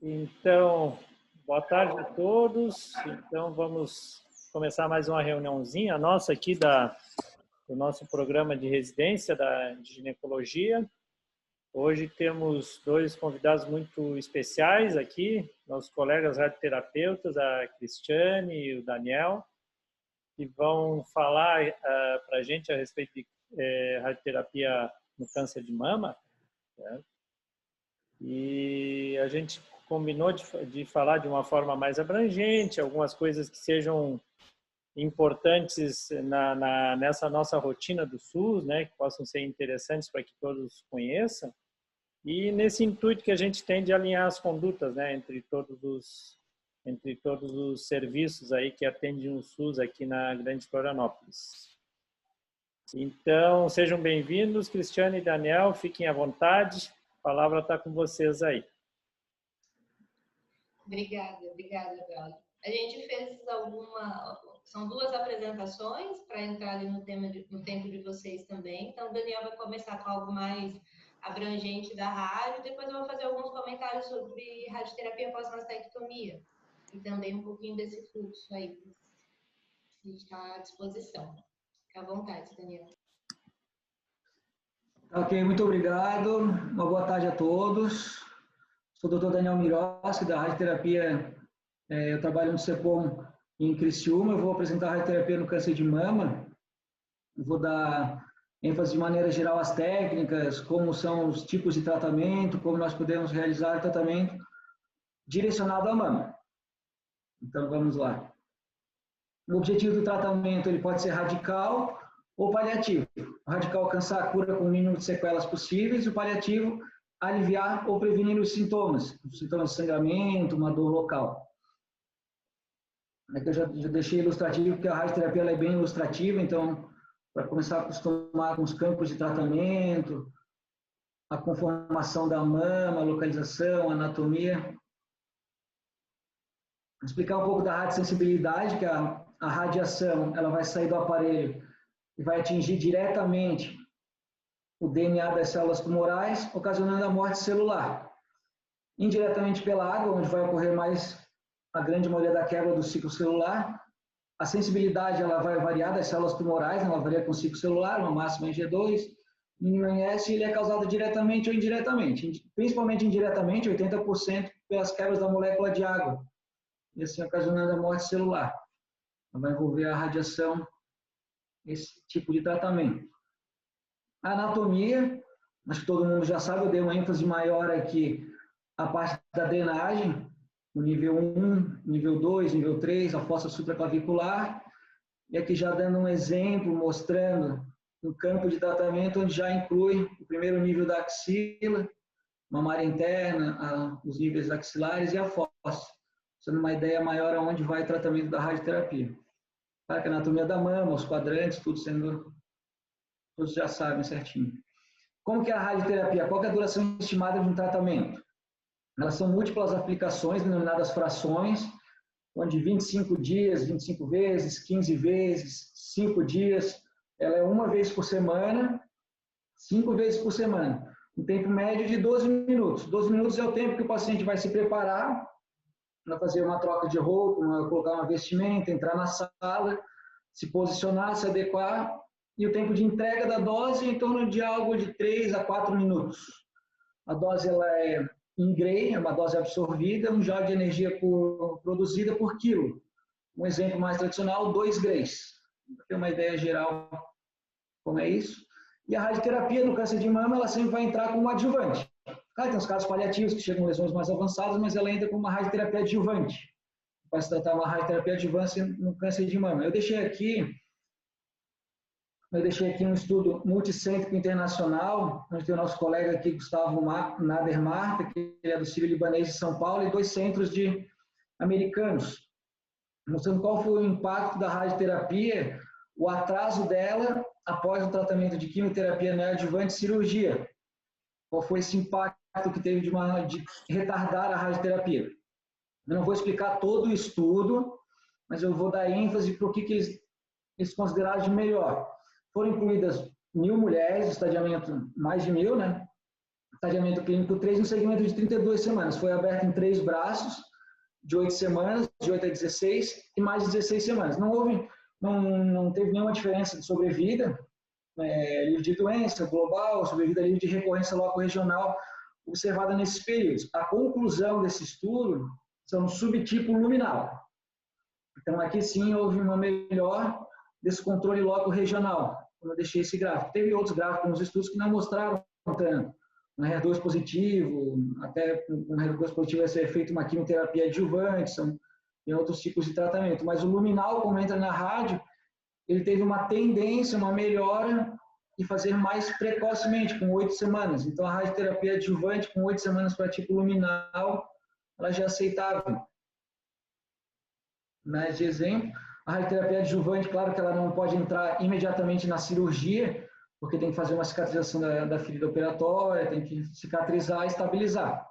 Então, boa tarde a todos. Então, vamos começar mais uma reuniãozinha nossa aqui do nosso programa de residência de ginecologia. Hoje temos dois convidados muito especiais aqui, nossos colegas radioterapeutas, a Cristiane e o Daniel, que vão falar para a gente a respeito de radioterapia no câncer de mama, né? E a gente combinou de falar de uma forma mais abrangente, algumas coisas que sejam importantes nessa nossa rotina do SUS, né, que possam ser interessantes para que todos conheçam, e nesse intuito que a gente tem de alinhar as condutas, né, entre todos os serviços aí que atendem o SUS aqui na Grande Florianópolis. Então, sejam bem-vindos, Cristiane e Daniel, fiquem à vontade, a palavra está com vocês aí. Obrigada, Gabi. A gente fez são duas apresentações para entrar ali no tempo de vocês também. Então, o Daniel vai começar com algo mais abrangente da rádio, depois eu vou fazer alguns comentários sobre radioterapia pós-mastectomia e também um pouquinho desse fluxo aí. A gente está à disposição. Fique à vontade, Daniel. Ok, muito obrigado. Uma boa tarde a todos. Sou o Dr. Daniel Mirossi, da radioterapia. Eu trabalho no CEPOM em Criciúma. Eu vou apresentar a radioterapia no câncer de mama. Eu vou dar ênfase de maneira geral às técnicas, como são os tipos de tratamento, como nós podemos realizar o tratamento direcionado à mama. Então, vamos lá. O objetivo do tratamento ele pode ser radical ou paliativo. O radical alcançar a cura com o mínimo de sequelas possíveis, e o paliativo aliviar ou prevenir os sintomas de sangramento, uma dor local. Aqui eu já deixei ilustrativo, porque a radioterapia ela é bem ilustrativa, então, para começar a acostumar com os campos de tratamento, a conformação da mama, a localização, a anatomia. Vou explicar um pouco da radiosensibilidade, que a radiação ela vai sair do aparelho e vai atingir diretamente o DNA das células tumorais, ocasionando a morte celular. Indiretamente pela água, onde vai ocorrer a grande maioria da quebra do ciclo celular. A sensibilidade ela vai variar das células tumorais, ela varia com o ciclo celular, uma máxima em G2, mínima em S, e ele é causado diretamente ou indiretamente. Principalmente indiretamente, 80% pelas quebras da molécula de água, e assim ocasionando a morte celular. Vai envolver a radiação, esse tipo de tratamento. A anatomia, acho que todo mundo já sabe, eu dei uma ênfase maior aqui a parte da drenagem, o nível 1, nível 2, nível 3, a fossa supraclavicular, e aqui já dando um exemplo, mostrando um campo de tratamento onde já inclui o primeiro nível da axila, mamária interna, os níveis axilares e a fossa, sendo uma ideia maior aonde vai o tratamento da radioterapia. Claro que a anatomia da mama, os quadrantes, tudo sendo... Todos já sabem certinho. Como que é a radioterapia? Qual que é a duração estimada de um tratamento? Elas são múltiplas aplicações, denominadas frações, onde 25 dias, 25 vezes, 15 vezes, 5 dias, ela é uma vez por semana, 5 vezes por semana. Um tempo médio de 12 minutos. 12 minutos é o tempo que o paciente vai se preparar para fazer uma troca de roupa, colocar uma vestimenta, entrar na sala, se posicionar, se adequar, e o tempo de entrega da dose é em torno de algo de 3 a 4 minutos. A dose ela é em Gray, é uma dose absorvida, um joule de energia produzida por quilo. Um exemplo mais tradicional, 2 Grays. Para ter uma ideia geral como é isso. E a radioterapia no câncer de mama, ela sempre vai entrar como adjuvante. Claro, tem os casos paliativos que chegam a lesões mais avançadas, mas ela entra como uma radioterapia adjuvante. Para se tratar uma radioterapia adjuvante no câncer de mama. Eu deixei aqui um estudo multicêntrico internacional, onde tem o nosso colega aqui, Gustavo Nader Marta, que é do Sírio-Libanês de São Paulo, e 2 centros americanos, mostrando qual foi o impacto da radioterapia, o atraso dela após o tratamento de quimioterapia neoadjuvante e cirurgia. Qual foi esse impacto que teve de retardar a radioterapia. Eu não vou explicar todo o estudo, mas eu vou dar ênfase para o que eles consideraram de melhor. Foram incluídas 1.000 mulheres, estadiamento mais de 1.000, né? estadiamento clínico 3, um segmento de 32 semanas. Foi aberto em 3 braços, de 8 semanas, de 8 a 16, e mais 16 semanas. Não teve nenhuma diferença de sobrevida, livre de doença global, sobrevida livre de recorrência loco-regional, observada nesses períodos. A conclusão desse estudo são no subtipo luminal. Então, aqui sim houve uma melhor desse controle loco-regional, como eu deixei esse gráfico. Teve outros gráficos nos estudos que não mostraram tanto. Um HER2 positivo, até um HER2 positivo vai ser feita uma quimioterapia adjuvante, tem outros tipos de tratamento. Mas o luminal, como entra na rádio, ele teve uma tendência, uma melhora e fazer mais precocemente, com 8 semanas. Então, a radioterapia adjuvante, com 8 semanas para tipo luminal, ela já é aceitável. Mas, de exemplo, a radioterapia adjuvante, claro que ela não pode entrar imediatamente na cirurgia, porque tem que fazer uma cicatrização da ferida operatória, tem que cicatrizar e estabilizar.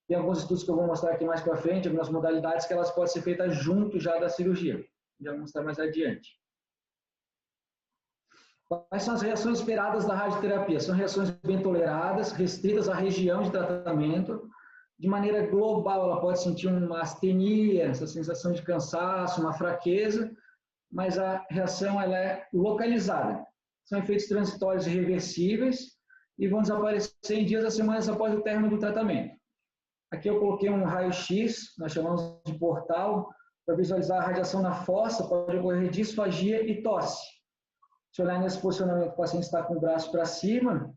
Tem alguns estudos que eu vou mostrar aqui mais para frente, algumas modalidades que elas podem ser feitas junto já da cirurgia. Já vou mostrar mais adiante. Quais são as reações esperadas da radioterapia? São reações bem toleradas, restritas à região de tratamento. De maneira global, ela pode sentir uma astenia, essa sensação de cansaço, uma fraqueza, mas a reação ela é localizada. São efeitos transitórios e reversíveis e vão desaparecer em dias a semanas após o término do tratamento. Aqui eu coloquei um raio-x, nós chamamos de portal, para visualizar a radiação na fossa, pode ocorrer disfagia e tosse. Se olhar nesse posicionamento, o paciente está com o braço para cima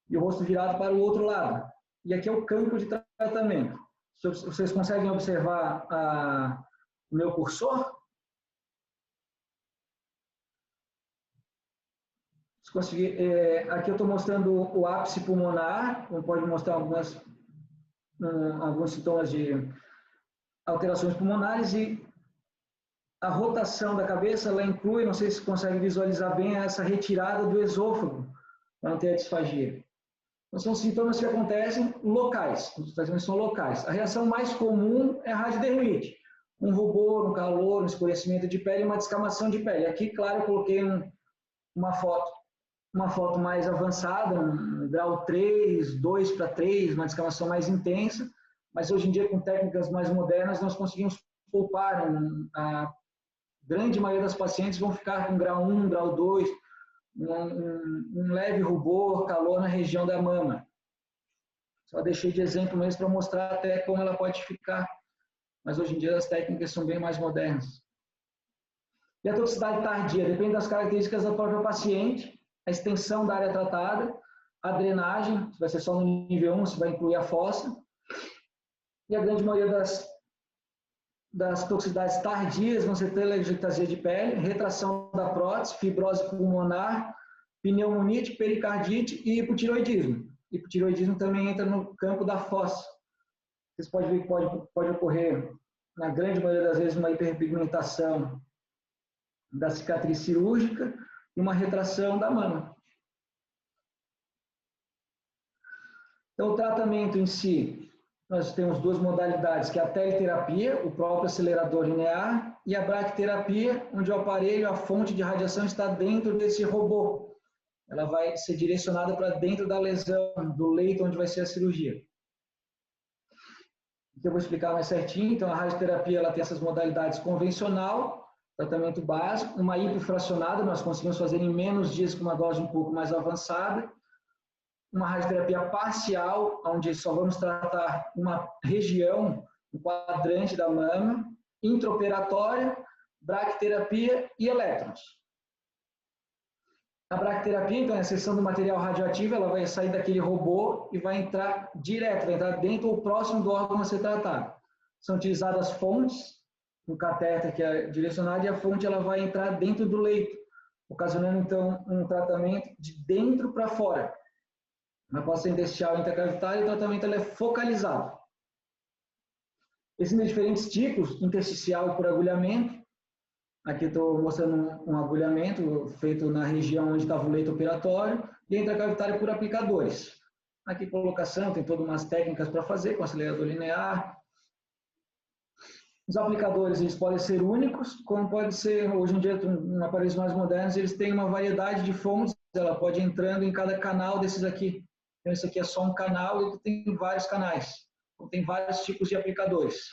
e o rosto virado para o outro lado. E aqui é o campo de tratamento. Vocês conseguem observar o meu cursor? Se conseguir, aqui eu estou mostrando o ápice pulmonar, como pode mostrar alguns sintomas de alterações pulmonares, e a rotação da cabeça, ela inclui, não sei se consegue visualizar bem, essa retirada do esôfago para não ter a disfagia. Então, são sintomas que acontecem locais, os tratamentos são locais. A reação mais comum é a radiodermite, um rubor, um calor, um escurecimento de pele e uma descamação de pele. Aqui, claro, eu coloquei uma foto mais avançada, um grau 3, 2/3, uma descamação mais intensa, mas hoje em dia, com técnicas mais modernas, nós conseguimos poupar. A grande maioria das pacientes vão ficar com grau 1, grau 2, um leve rubor, calor na região da mama. Só deixei de exemplo mesmo para mostrar até como ela pode ficar, mas hoje em dia as técnicas são bem mais modernas. E a toxicidade tardia depende das características da própria paciente, a extensão da área tratada, a drenagem, se vai ser só no nível 1, se vai incluir a fossa, e a grande maioria das toxicidades tardias vão ser telangiectasia de pele, retração da prótese, fibrose pulmonar, pneumonite, pericardite e hipotireoidismo. Hipotireoidismo também entra no campo da fossa. Vocês podem ver que pode ocorrer, na grande maioria das vezes, uma hiperpigmentação da cicatriz cirúrgica e uma retração da mama. Então, o tratamento em si, nós temos 2 modalidades, que é a teleterapia, o próprio acelerador linear, e a braquiterapia, onde o aparelho, a fonte de radiação está dentro desse robô. Ela vai ser direcionada para dentro da lesão, do leito onde vai ser a cirurgia. Aqui eu vou explicar mais certinho. Então, a radioterapia ela tem essas modalidades convencional, tratamento básico, uma hiperfracionada, nós conseguimos fazer em menos dias com uma dose um pouco mais avançada, uma radioterapia parcial, onde só vamos tratar uma região, um quadrante da mama, intraoperatória, braquiterapia e elétrons. A braquiterapia, então, é a seção do material radioativo, ela vai sair daquele robô e vai entrar direto, vai entrar dentro ou próximo do órgão a ser tratado. São utilizadas fontes, um catéter que é direcionado, e a fonte ela vai entrar dentro do leito, ocasionando, então, um tratamento de dentro para fora. Na fossa intersticial intercavitária, o tratamento ele é focalizado. Existem diferentes tipos, intersticial por agulhamento. Aqui estou mostrando um agulhamento feito na região onde estava o leito operatório, e intracavitário por aplicadores. Aqui colocação, tem todas umas técnicas para fazer, com acelerador linear. Os aplicadores eles podem ser únicos, como pode ser, hoje em dia, em aparelhos mais modernos, eles têm uma variedade de fontes, ela pode ir entrando em cada canal desses aqui. Então, esse aqui é só um canal e ele tem vários canais. Então, tem vários tipos de aplicadores.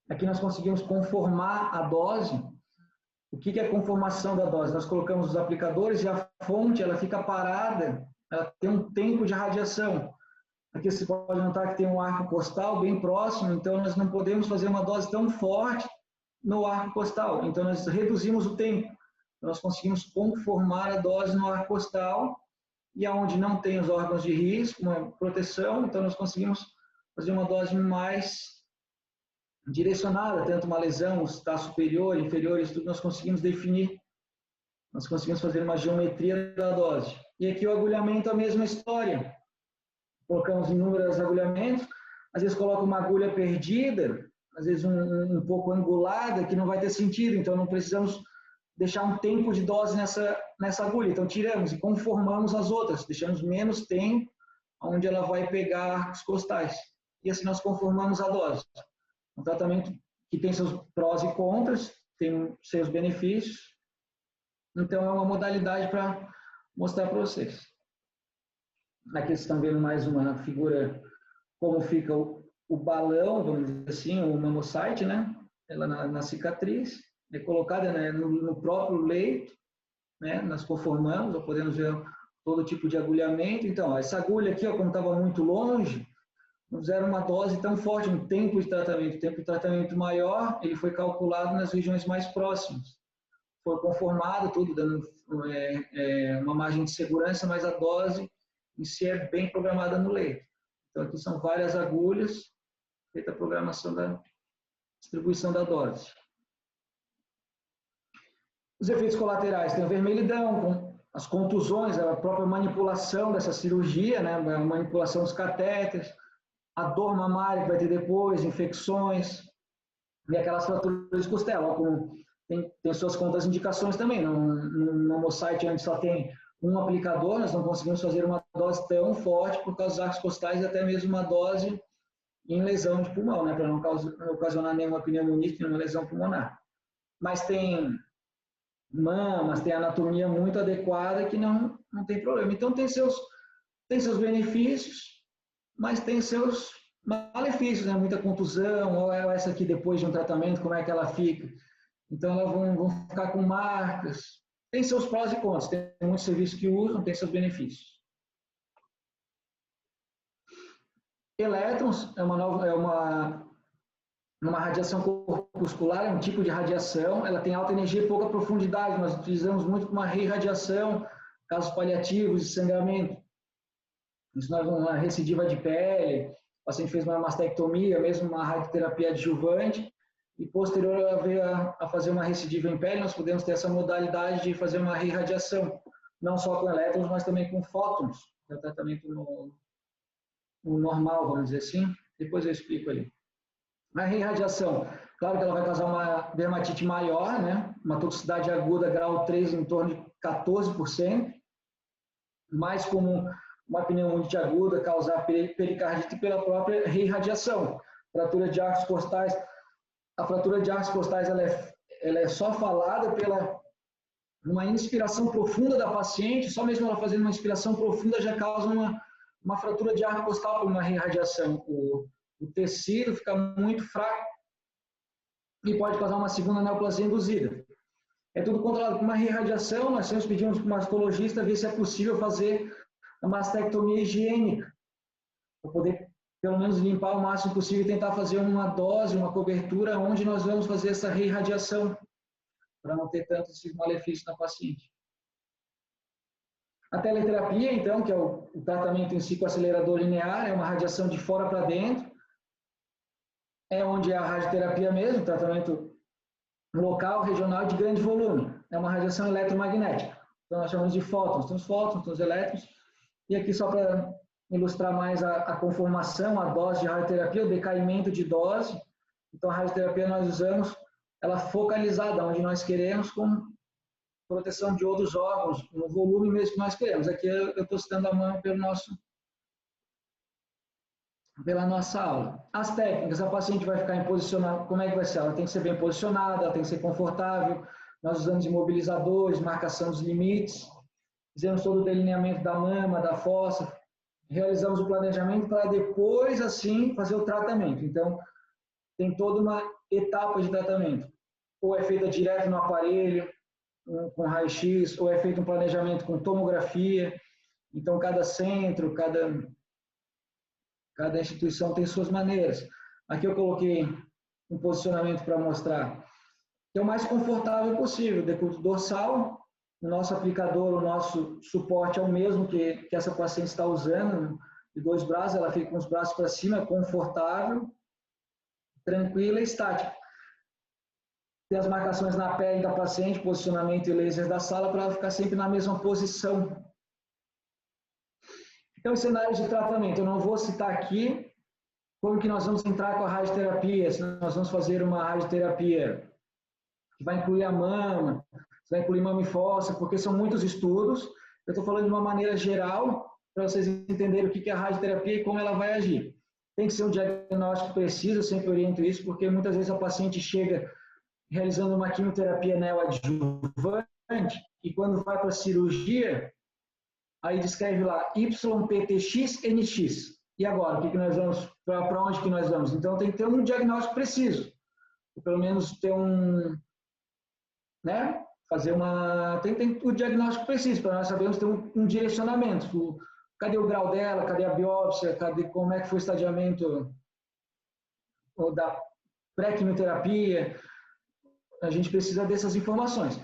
Aqui nós conseguimos conformar a dose. O que é a conformação da dose? Nós colocamos os aplicadores e a fonte ela fica parada, ela tem um tempo de radiação. Aqui você pode notar que tem um arco costal bem próximo, então nós não podemos fazer uma dose tão forte no arco costal. Então nós reduzimos o tempo. Nós conseguimos conformar a dose no arco costal e aonde não tem os órgãos de risco, uma proteção, então nós conseguimos fazer uma dose mais direcionada, tanto uma lesão, está superior, inferior, isso tudo nós conseguimos definir, nós conseguimos fazer uma geometria da dose. E aqui o agulhamento é a mesma história. Colocamos inúmeros agulhamentos, às vezes coloca uma agulha perdida, às vezes um pouco angulada, que não vai ter sentido, então não precisamos deixar um tempo de dose nessa agulha. Então tiramos e conformamos as outras, deixamos menos tempo onde ela vai pegar arcos costais. E assim nós conformamos a dose. Um tratamento que tem seus prós e contras, tem seus benefícios. Então, é uma modalidade para mostrar para vocês. Aqui vocês estão vendo mais uma figura, como fica o balão, vamos dizer assim, o mammocyte, né? Ela na cicatriz, é colocada, né, no próprio leito, né? Nós conformamos, podemos ver todo tipo de agulhamento. Então, essa agulha aqui, ó, como estava muito longe, não fizeram uma dose tão forte, um tempo de tratamento maior, ele foi calculado nas regiões mais próximas. Foi conformado tudo, dando uma margem de segurança, mas a dose em si é bem programada no leito. Então aqui são várias agulhas, feita a programação da distribuição da dose. Os efeitos colaterais, tem a vermelhidão, as contusões, a própria manipulação dessa cirurgia, né, a manipulação dos catéteres, a dor mamária que vai ter depois, infecções, e aquelas fraturas de costela, como tem suas contraindicações também. No mammocyte, onde só tem um aplicador, nós não conseguimos fazer uma dose tão forte por causa dos arcos costais e até mesmo uma dose em lesão de pulmão, né, para não ocasionar nenhuma pneumonia, nenhuma lesão pulmonar. Mas tem mamas, tem anatomia muito adequada que não tem problema. Então tem seus benefícios, mas tem seus malefícios, né? Muita contusão, ou essa aqui depois de um tratamento, como é que ela fica? Então elas vão ficar com marcas. Tem seus prós e contras, tem muitos serviços que usam, tem seus benefícios. Elétrons é uma radiação corpuscular, é um tipo de radiação, ela tem alta energia e pouca profundidade, nós utilizamos muito para uma reirradiação, casos paliativos de sangramento. Isso nós uma recidiva de pele, o paciente fez uma mastectomia, mesmo uma radioterapia adjuvante, e posterior a fazer uma recidiva em pele, nós podemos ter essa modalidade de fazer uma reirradiação, não só com elétrons, mas também com fótons, que é o tratamento no normal, vamos dizer assim. Depois eu explico ali. A reirradiação, claro que ela vai causar uma dermatite maior, né? Uma toxicidade aguda grau 3 em torno de 14%, mais comum uma pneumonite aguda causar pericardite pela própria reirradiação. Fratura de arcos costais, a fratura de arcos costais ela é só falada pela uma inspiração profunda da paciente, só mesmo ela fazendo uma inspiração profunda já causa uma fratura de arco costal por uma reirradiação. O tecido fica muito fraco e pode causar uma segunda neoplasia induzida. É tudo controlado por uma reirradiação, nós sempre pedimos para o mastologista ver se é possível fazer uma mastectomia higiênica, para poder pelo menos limpar o máximo possível e tentar fazer uma dose, uma cobertura onde nós vamos fazer essa reirradiação, para não ter tanto esses malefícios na paciente. A teleterapia, então, que é o tratamento em si com acelerador linear, é uma radiação de fora para dentro, é onde é a radioterapia mesmo, tratamento local, regional de grande volume. É uma radiação eletromagnética. Então, nós chamamos de fótons. Tem os fótons, tem os elétrons. E aqui, só para ilustrar mais a conformação, a dose de radioterapia, o decaimento de dose. Então, a radioterapia nós usamos ela focalizada, onde nós queremos, com proteção de outros órgãos, no volume mesmo que nós queremos. Aqui eu estou citando a mão pela nossa aula. As técnicas, a paciente vai ficar em posicionamento, como é que vai ser? Ela tem que ser bem posicionada, ela tem que ser confortável, nós usamos imobilizadores, marcação dos limites, fizemos todo o delineamento da mama, da fossa, realizamos o planejamento para depois, assim, fazer o tratamento. Então, tem toda uma etapa de tratamento. Ou é feita direto no aparelho, com raio-x, ou é feito um planejamento com tomografia. Então, cada centro, cada instituição tem suas maneiras. Aqui eu coloquei um posicionamento para mostrar que é o mais confortável possível. Decúbito dorsal, o nosso aplicador, o nosso suporte é o mesmo que essa paciente está usando, de 2 braços, ela fica com os braços para cima, confortável, tranquila e estática. Tem as marcações na pele da paciente, posicionamento e lasers da sala, para ela ficar sempre na mesma posição. Então, os cenários de tratamento, eu não vou citar aqui como que nós vamos entrar com a radioterapia, se nós vamos fazer uma radioterapia que vai incluir a mama, vai incluir mama e fossa, porque são muitos estudos. Eu estou falando de uma maneira geral, para vocês entenderem o que é a radioterapia e como ela vai agir. Tem que ser um diagnóstico preciso, eu sempre oriento isso, porque muitas vezes a paciente chega realizando uma quimioterapia neoadjuvante e quando vai para a cirurgia, aí descreve lá YPTX-NX. E agora, o que nós vamos, para onde que nós vamos? Então tem que ter um diagnóstico preciso, ou pelo menos ter né? Fazer tem o diagnóstico preciso, para nós sabermos ter um direcionamento. Cadê o grau dela, cadê a biópsia, como é que foi o estadiamento da pré-quimioterapia. A gente precisa dessas informações.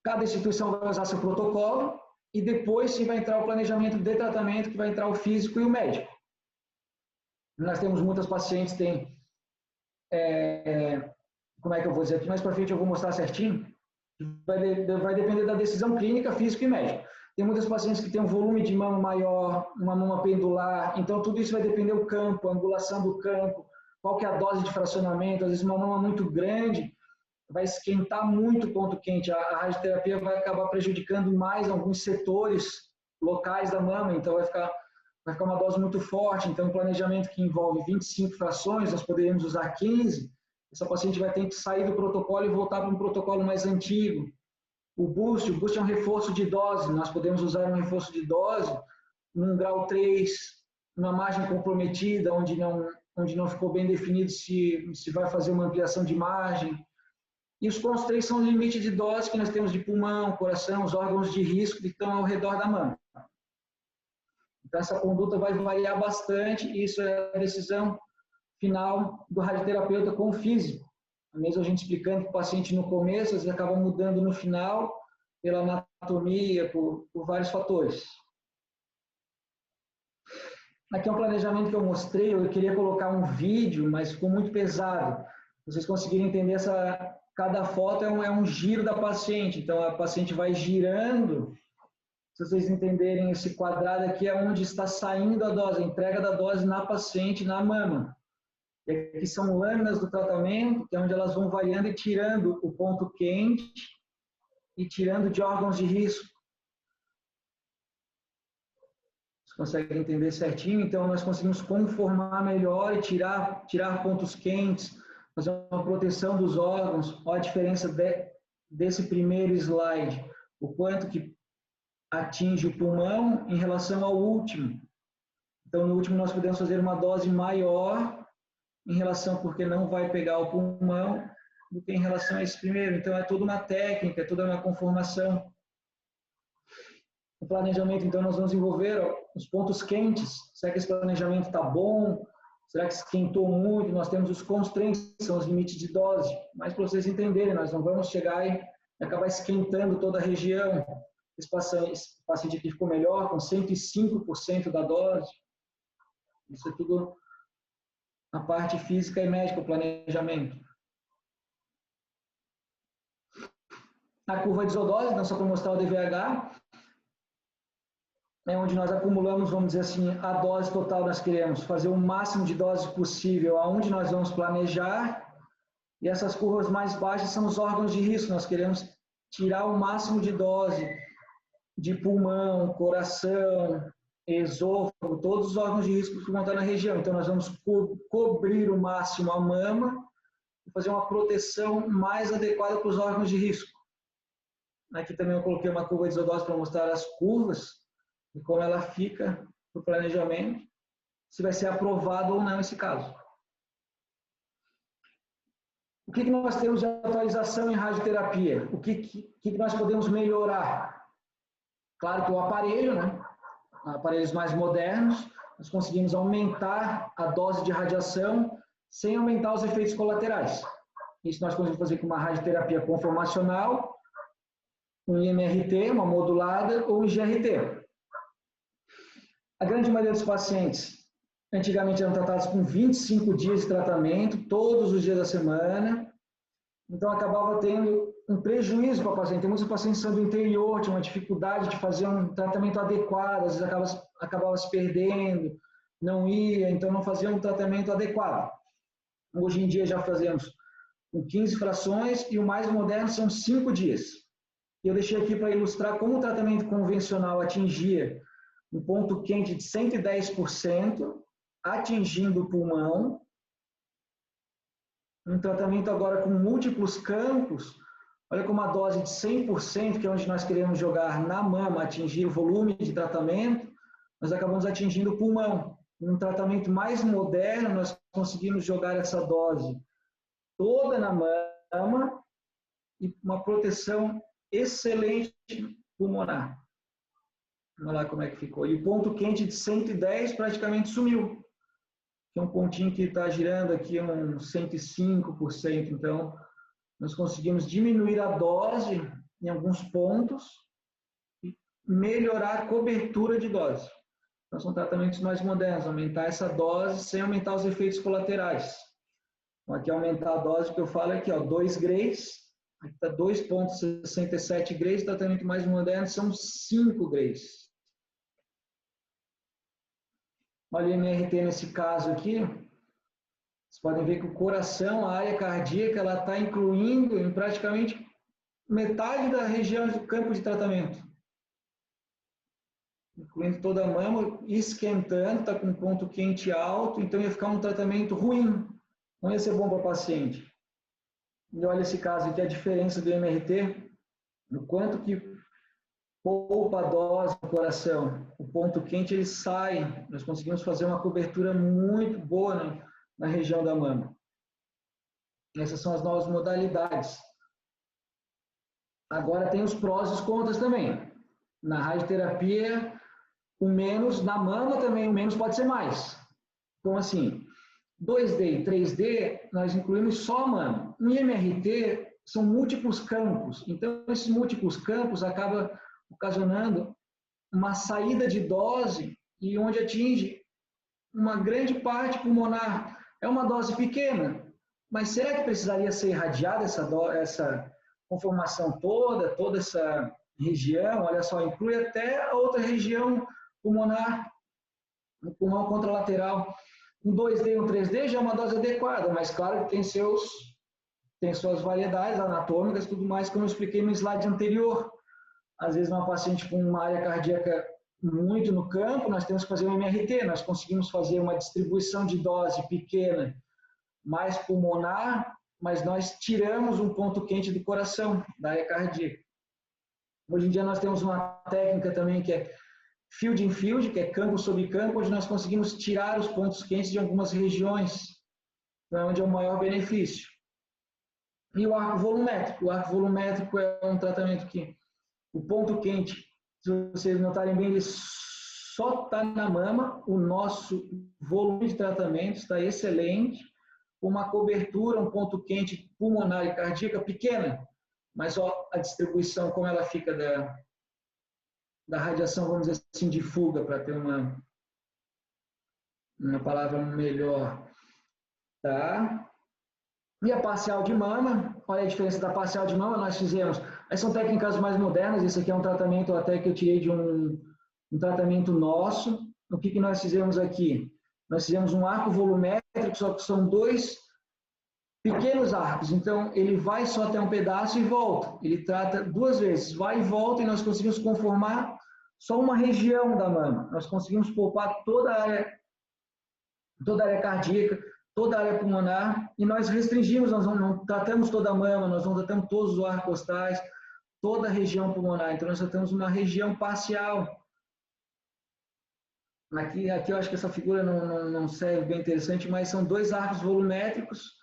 Cada instituição vai usar seu protocolo e depois sim vai entrar o planejamento de tratamento, que vai entrar o físico e o médico. Nós temos muitas pacientes, como é que eu vou dizer aqui, mais para frente eu vou mostrar certinho, vai depender da decisão clínica, física e médica. Tem muitas pacientes que têm um volume de mama maior, uma mama pendular, então tudo isso vai depender do campo, a angulação do campo, qual que é a dose de fracionamento, às vezes uma mama muito grande, vai esquentar muito o ponto quente, a radioterapia vai acabar prejudicando mais alguns setores locais da mama, então vai ficar uma dose muito forte, então um planejamento que envolve 25 frações, nós poderíamos usar 15, essa paciente vai ter que sair do protocolo e voltar para um protocolo mais antigo. O boost é um reforço de dose, nós podemos usar um reforço de dose num grau 3, numa margem comprometida, onde não ficou bem definido se vai fazer uma ampliação de margem. E os pontos 3 são o limite de dose que nós temos de pulmão, coração, os órgãos de risco que estão ao redor da mama. Então, essa conduta vai variar bastante e isso é a decisão final do radioterapeuta com o físico. Mesmo a gente explicando para o paciente no começo, às vezes acaba mudando no final, pela anatomia, por vários fatores. Aqui é um planejamento que eu mostrei, eu queria colocar um vídeo, mas ficou muito pesado. Vocês conseguirem entender, cada foto é um giro da paciente, então a paciente vai girando. Se vocês entenderem, esse quadrado aqui é onde está saindo a dose, a entrega da dose na paciente, na mama. E aqui são lâminas do tratamento, que é onde elas vão variando e tirando o ponto quente e tirando de órgãos de risco. Vocês conseguem entender certinho? Então, nós conseguimos conformar melhor e tirar pontos quentes, fazer uma proteção dos órgãos. Olha a diferença desse primeiro slide, o quanto que atinge o pulmão em relação ao último. Então, no último, nós podemos fazer uma dose maior em relação, porque não vai pegar o pulmão, do que em relação a esse primeiro. Então, é toda uma técnica, é toda uma conformação. O planejamento, então, nós vamos envolver os pontos quentes. Será que esse planejamento está bom? Será que esquentou muito? Nós temos os constraints, que são os limites de dose. Mas, para vocês entenderem, nós não vamos chegar e acabar esquentando toda a região. Esse paciente aqui ficou melhor, com 105% da dose. Isso é tudo a parte física e médica, o planejamento. A curva de isodose, não só para mostrar o DVH, é onde nós acumulamos, vamos dizer assim, a dose total. Nós queremos fazer o máximo de dose possível aonde nós vamos planejar, e essas curvas mais baixas são os órgãos de risco. Nós queremos tirar o máximo de dose de pulmão, coração, esôfago, todos os órgãos de risco que vão estar na região. Então, nós vamos cobrir o máximo a mama e fazer uma proteção mais adequada para os órgãos de risco. Aqui também eu coloquei uma curva de isodose para mostrar as curvas e como ela fica para o planejamento, se vai ser aprovado ou não esse caso. O que nós temos de atualização em radioterapia? O que nós podemos melhorar? Claro que o aparelho, né? Aparelhos mais modernos, nós conseguimos aumentar a dose de radiação sem aumentar os efeitos colaterais. Isso nós conseguimos fazer com uma radioterapia conformacional, um IMRT, uma modulada ou um GRT. A grande maioria dos pacientes, antigamente eram tratados com 25 dias de tratamento, todos os dias da semana, então acabava tendo um prejuízo para o paciente. Tem muitos pacientes que são do interior, tinham uma dificuldade de fazer um tratamento adequado, às vezes acabava se perdendo, não ia, então não fazia um tratamento adequado. Hoje em dia já fazemos com 15 frações e o mais moderno são 5 dias. Eu deixei aqui para ilustrar como o tratamento convencional atingia um ponto quente de 110%, atingindo o pulmão. Um tratamento agora com múltiplos campos, olha como a dose de 100%, que é onde nós queremos jogar na mama, atingir o volume de tratamento, nós acabamos atingindo o pulmão. Num tratamento mais moderno, nós conseguimos jogar essa dose toda na mama e uma proteção excelente pulmonar. Vamos lá como é que ficou. E o ponto quente de 110 praticamente sumiu. Tem um pontinho que está girando aqui uns 105%. Então, nós conseguimos diminuir a dose em alguns pontos e melhorar a cobertura de dose. Então, são tratamentos mais modernos, aumentar essa dose sem aumentar os efeitos colaterais. Então, aqui aumentar a dose que eu falo aqui, ó, 2 grays, aqui está 2,67 grays, tratamento mais moderno são 5 grays. Olha o MRT nesse caso aqui, vocês podem ver que o coração, a área cardíaca, ela está incluindo em praticamente metade da região do campo de tratamento. Incluindo toda a mama, esquentando, está com ponto quente alto, então ia ficar um tratamento ruim, não ia ser bom para o paciente. E olha esse caso aqui, a diferença do MRT, o quanto que poupa a dose do coração. O ponto quente ele sai, nós conseguimos fazer uma cobertura muito boa na região da mama. Essas são as novas modalidades. Agora tem os prós e os contras também. Na radioterapia, o menos, na mama também o menos pode ser mais. Então assim, 2D e 3D, nós incluímos só a mama. No IMRT, são múltiplos campos. Então, esses múltiplos campos acabam ocasionando uma saída de dose e onde atinge uma grande parte pulmonar. É uma dose pequena, mas será que precisaria ser irradiada essa conformação toda essa região? Olha só, inclui até a outra região pulmonar, o pulmão contralateral. Um 2D e um 3D já é uma dose adequada, mas claro que tem suas variedades anatômicas e tudo mais, como eu expliquei no slide anterior. Às vezes, uma paciente com uma área cardíaca muito no campo, nós temos que fazer um MRT, nós conseguimos fazer uma distribuição de dose pequena, mais pulmonar, mas nós tiramos um ponto quente do coração, da área cardíaca. Hoje em dia nós temos uma técnica também que é field in field, que é campo sobre campo, onde nós conseguimos tirar os pontos quentes de algumas regiões, onde é o maior benefício. E o arco volumétrico. O arco volumétrico é um tratamento que o ponto quente, se vocês notarem bem, ele só está na mama, o nosso volume de tratamento está excelente, uma cobertura, um ponto quente pulmonar e cardíaca pequena, mas ó, a distribuição, como ela fica da radiação, vamos dizer assim, de fuga, para ter uma palavra melhor, tá? E a parcial de mama, olha a diferença da parcial de mama, nós fizemos, essas são técnicas mais modernas, esse aqui é um tratamento até que eu tirei de um tratamento nosso. O que nós fizemos aqui? Nós fizemos um arco volumétrico, só que são 2 pequenos arcos, então ele vai só até um pedaço e volta. Ele trata 2 vezes, vai e volta, e nós conseguimos conformar só uma região da mama. Nós conseguimos poupar toda a área cardíaca, toda a área pulmonar, e nós restringimos, nós não tratamos toda a mama, nós não tratamos todos os arcos costais, toda a região pulmonar. Então, nós só temos uma região parcial. Aqui eu acho que essa figura não serve bem interessante, mas são 2 arcos volumétricos.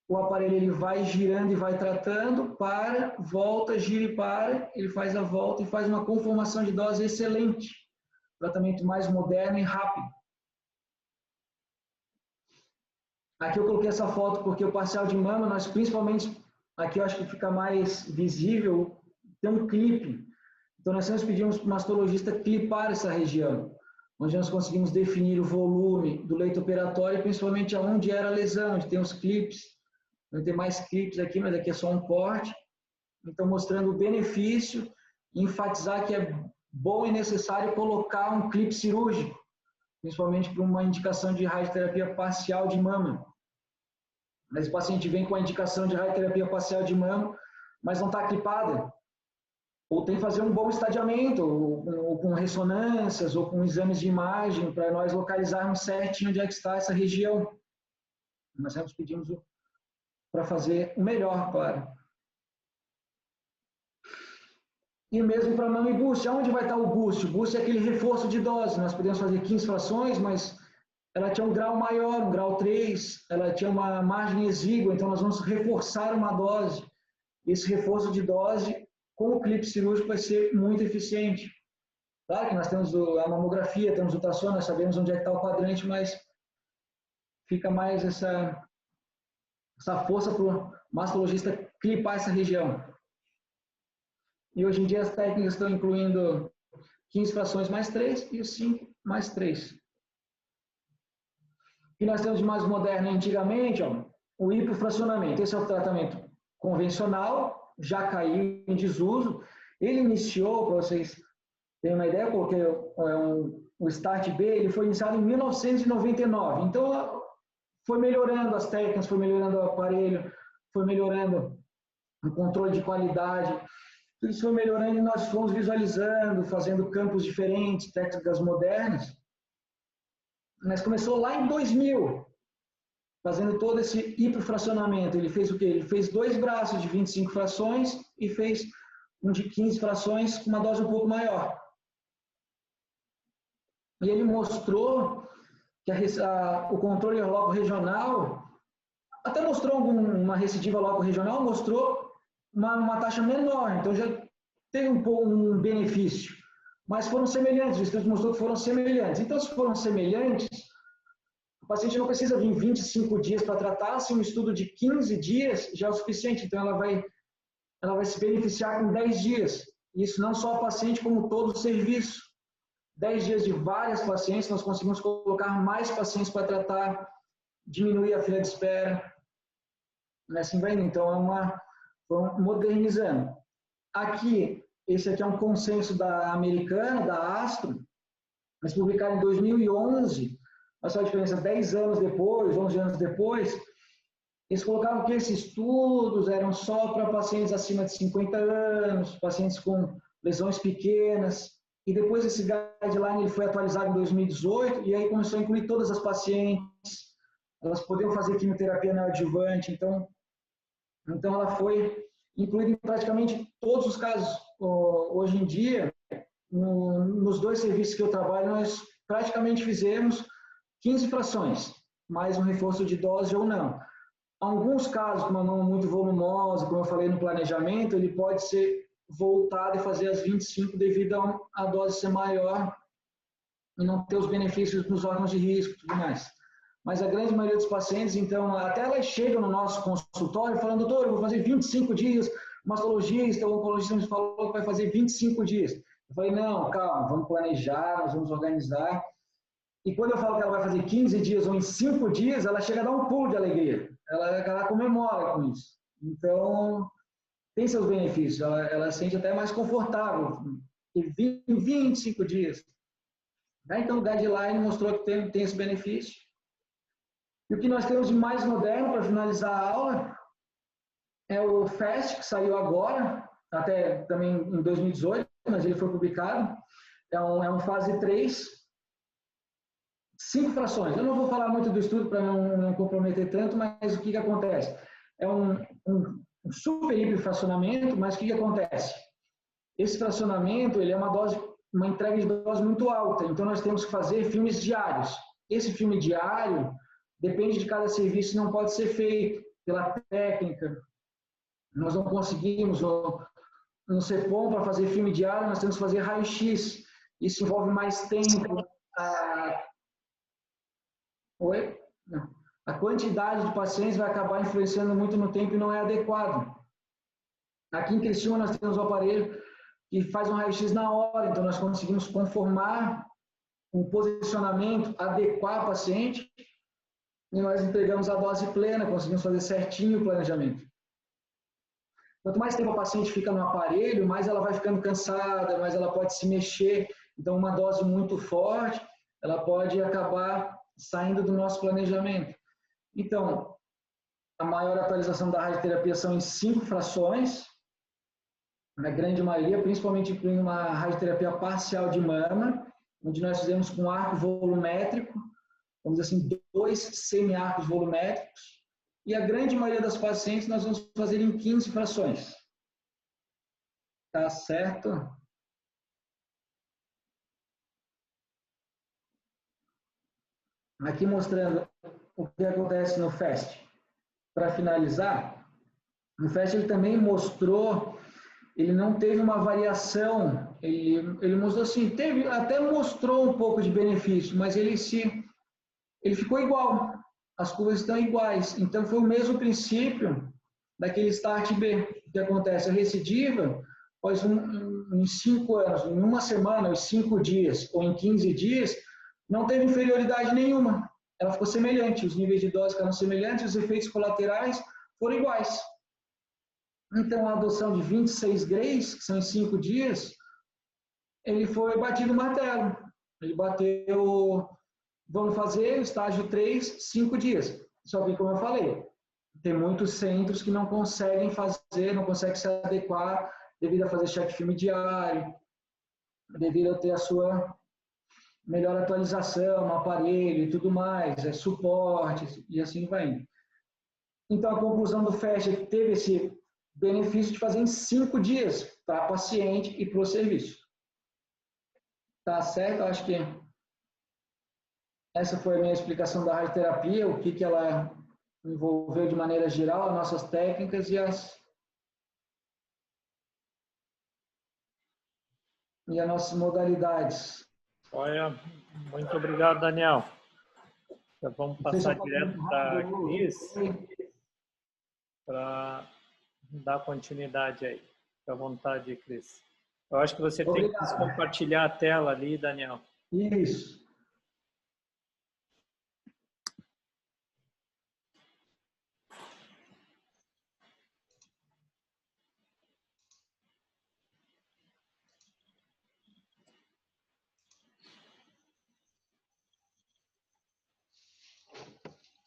O aparelho ele vai girando e vai tratando, para, volta, gira e para, ele faz a volta e faz uma conformação de dose excelente. Tratamento mais moderno e rápido. Aqui eu coloquei essa foto porque o parcial de mama, nós principalmente, aqui eu acho que fica mais visível, tem um clipe. Então nós sempre pedimos para o mastologista clipar essa região, onde nós conseguimos definir o volume do leito operatório, principalmente aonde era a lesão, onde tem os clipes. Não tem mais clipes aqui, mas aqui é só um corte. Então mostrando o benefício, enfatizar que é bom e necessário colocar um clipe cirúrgico, principalmente para uma indicação de radioterapia parcial de mama. Mas o paciente vem com a indicação de radioterapia parcial de mama, mas não está clipada. Ou tem que fazer um bom estadiamento, ou com ressonâncias, ou com exames de imagem, para nós localizarmos certinho onde é que está essa região. Nós sempre pedimos para fazer o melhor, claro. E mesmo para mama e boost, aonde vai estar o boost? O boost é aquele reforço de dose. Nós podemos fazer 15 frações, mas ela tinha um grau maior, um grau 3, ela tinha uma margem exígua, então nós vamos reforçar uma dose. Esse reforço de dose, com o clipe cirúrgico, vai ser muito eficiente. Claro que nós temos a mamografia, temos o ultrassom, nós sabemos onde é que está o quadrante, mas fica mais essa força para o mastologista clipar essa região. E hoje em dia as técnicas estão incluindo 15 frações mais 3 e os 5 mais 3. E nós temos de mais moderno antigamente, ó, o hipofracionamento. Esse é o tratamento convencional, já caiu em desuso. Ele iniciou, para vocês terem uma ideia, porque o Start B ele foi iniciado em 1999. Então, foi melhorando as técnicas, foi melhorando o aparelho, foi melhorando o controle de qualidade. Tudo isso foi melhorando e nós fomos visualizando, fazendo campos diferentes, técnicas modernas. Mas começou lá em 2000, fazendo todo esse hipofracionamento. Ele fez o quê? Ele fez 2 braços de 25 frações e fez um de 15 frações com uma dose um pouco maior. E ele mostrou que o controle loco regional, até mostrou uma recidiva loco regional, mostrou uma taxa menor, então já teve um benefício. Mas foram semelhantes, o estudo mostrou que foram semelhantes. Então, se foram semelhantes, o paciente não precisa vir 25 dias para tratar, se um estudo de 15 dias já é o suficiente. Então, ela vai se beneficiar com 10 dias. Isso não só a paciente, como todo o serviço. 10 dias de várias pacientes, nós conseguimos colocar mais pacientes para tratar, diminuir a fila de espera. Assim vai indo. Então, vamos modernizando. Aqui, esse aqui é um consenso da americana, da Astro, mas publicado em 2011, mas só a diferença 10 anos depois, 11 anos depois, eles colocavam que esses estudos eram só para pacientes acima de 50 anos, pacientes com lesões pequenas, e depois esse guideline ele foi atualizado em 2018, e aí começou a incluir todas as pacientes, elas podiam fazer quimioterapia neoadjuvante, então ela foi incluída em praticamente todos os casos. Hoje em dia, nos 2 serviços que eu trabalho, nós praticamente fizemos 15 frações, mais um reforço de dose ou não. Alguns casos, com uma mão muito volumosa, como eu falei no planejamento, ele pode ser voltado e fazer as 25 devido a dose ser maior e não ter os benefícios nos órgãos de risco e tudo mais. Mas a grande maioria dos pacientes, então, até elas chegam no nosso consultório falando, doutor, eu vou fazer 25 dias, o mastologista, o oncologista me falou que vai fazer 25 dias. Eu falei, não, calma, vamos planejar, nós vamos organizar. E quando eu falo que ela vai fazer 15 dias ou em 5 dias, ela chega a dar um pulo de alegria. Ela comemora com isso. Então, tem seus benefícios. Ela se sente até mais confortável. Em 25 dias. Então, o guideline mostrou que tem esse benefício. E o que nós temos de mais moderno, para finalizar a aula, é o FAST, que saiu agora, até também em 2018, mas ele foi publicado. É um fase 3, 5 frações. Eu não vou falar muito do estudo para não comprometer tanto, mas o que acontece? É um um super hiperfracionamento, mas o que acontece? Esse fracionamento ele é uma entrega de dose muito alta, então nós temos que fazer filmes diários. Esse filme diário depende de cada serviço, não pode ser feito pela técnica. Nós não conseguimos no CEPOM para fazer filme diário, nós temos que fazer raio-x. Isso envolve mais tempo. Oi? Não. A quantidade de pacientes vai acabar influenciando muito no tempo e não é adequado. Aqui em Criciúma nós temos um aparelho que faz um raio-x na hora, então nós conseguimos conformar um posicionamento, adequar o paciente e nós entregamos a dose plena, conseguimos fazer certinho o planejamento. Quanto mais tempo a paciente fica no aparelho, mais ela vai ficando cansada, mais ela pode se mexer. Então, uma dose muito forte, ela pode acabar saindo do nosso planejamento. Então, a maior atualização da radioterapia são em 5 frações, na grande maioria, principalmente incluindo uma radioterapia parcial de mama, onde nós fizemos com arco volumétrico, vamos dizer assim, 2 semiarcos volumétricos, e a grande maioria das pacientes nós vamos fazer em 15 frações. Tá certo? Aqui mostrando o que acontece no FAST. Para finalizar, no FAST ele também mostrou, ele não teve uma variação, ele mostrou assim, até mostrou um pouco de benefício, mas ele ficou igual, as curvas estão iguais. Então foi o mesmo princípio daquele START B. O que acontece? A recidiva, após em 5 anos, em uma semana, em 5 dias ou em 15 dias, não teve inferioridade nenhuma. Ela ficou semelhante, os níveis de dose ficaram semelhantes, os efeitos colaterais foram iguais. Então, a adoção de 26 grays, que são em 5 dias, ele foi batido o martelo. Ele bateu, vamos fazer o estágio 3, 5 dias. Só que, como eu falei, tem muitos centros que não conseguem fazer, não conseguem se adequar devido a fazer check filme diário, devido a ter a sua melhor atualização no aparelho e tudo mais, suporte e assim vai indo. Então, a conclusão do FAST é que teve esse benefício de fazer em 5 dias para a paciente e para o serviço. Tá certo? Eu acho que essa foi a minha explicação da radioterapia, o que ela envolveu de maneira geral, as nossas técnicas e as nossas modalidades. Olha, muito obrigado, Daniel. Já vamos passar direto para a Cris para dar continuidade aí. Fique à vontade, Cris. Eu acho que você tem que compartilhar a tela ali, Daniel. Isso.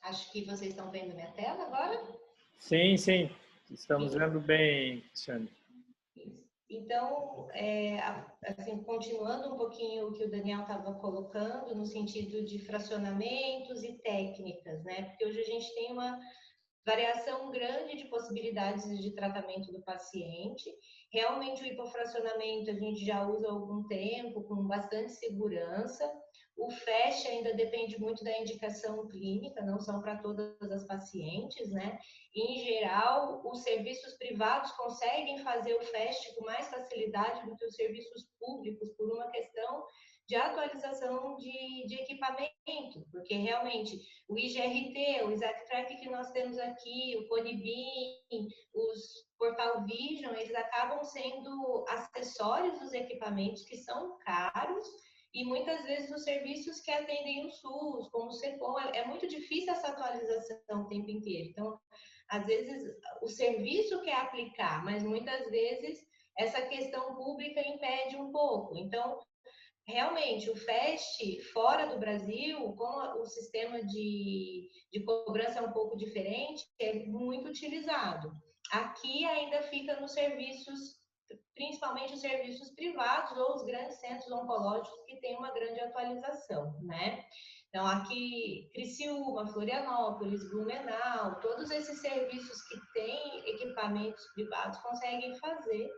Acho que vocês estão vendo minha tela agora. Sim, sim. Estamos vendo bem, Cristiane. Então, assim, continuando um pouquinho o que o Daniel estava colocando, no sentido de fracionamentos e técnicas, né? Porque hoje a gente tem uma variação grande de possibilidades de tratamento do paciente. Realmente o hipofracionamento a gente já usa há algum tempo, com bastante segurança. O FAST ainda depende muito da indicação clínica, não são para todas as pacientes, né? Em geral, os serviços privados conseguem fazer o FAST com mais facilidade do que os serviços públicos, por uma questão de atualização de equipamento, porque realmente o IGRT, o Exact Track que nós temos aqui, o Conibin, os Portal Vision, eles acabam sendo acessórios dos equipamentos que são caros e muitas vezes os serviços que atendem o SUS, como o CEPOM, é muito difícil essa atualização o tempo inteiro. Então, às vezes, o serviço quer aplicar, mas muitas vezes essa questão pública impede um pouco. Então, realmente, o FAST fora do Brasil, como o sistema de cobrança é um pouco diferente, é muito utilizado. Aqui ainda fica nos serviços, principalmente os serviços privados ou os grandes centros oncológicos que têm uma grande atualização, né? Então, aqui, Criciúma, Florianópolis, Blumenau, todos esses serviços que têm equipamentos privados conseguem fazer,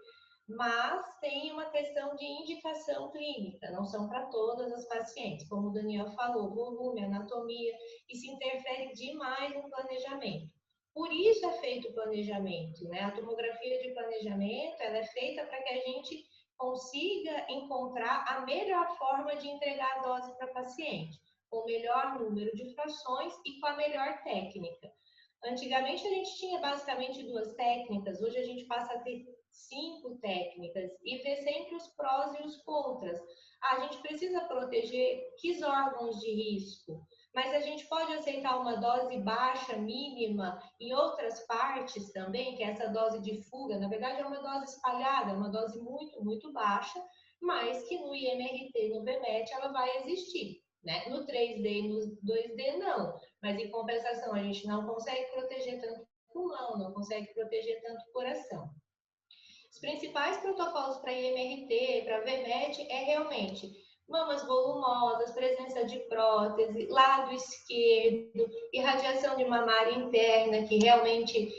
mas tem uma questão de indicação clínica, não são para todas as pacientes. Como o Daniel falou, volume, anatomia, isso interfere demais no planejamento. Por isso é feito o planejamento, né? A tomografia de planejamento, ela é feita para que a gente consiga encontrar a melhor forma de entregar a dose para o paciente, com o melhor número de frações e com a melhor técnica. Antigamente a gente tinha basicamente 2 técnicas, hoje a gente passa a ter 5 técnicas e vê sempre os prós e os contras. A gente precisa proteger que órgãos de risco, mas a gente pode aceitar uma dose baixa, mínima, em outras partes também, que é essa dose de fuga, na verdade é uma dose espalhada, uma dose muito, muito baixa, mas que no IMRT, no VMET, ela vai existir. Né? No 3D e no 2D, não. Mas, em compensação, a gente não consegue proteger tanto o pulmão, não consegue proteger tanto o coração. Os principais protocolos para IMRT, para VMET, é realmente mamas volumosas, presença de prótese, lado esquerdo, irradiação de mamária interna, que realmente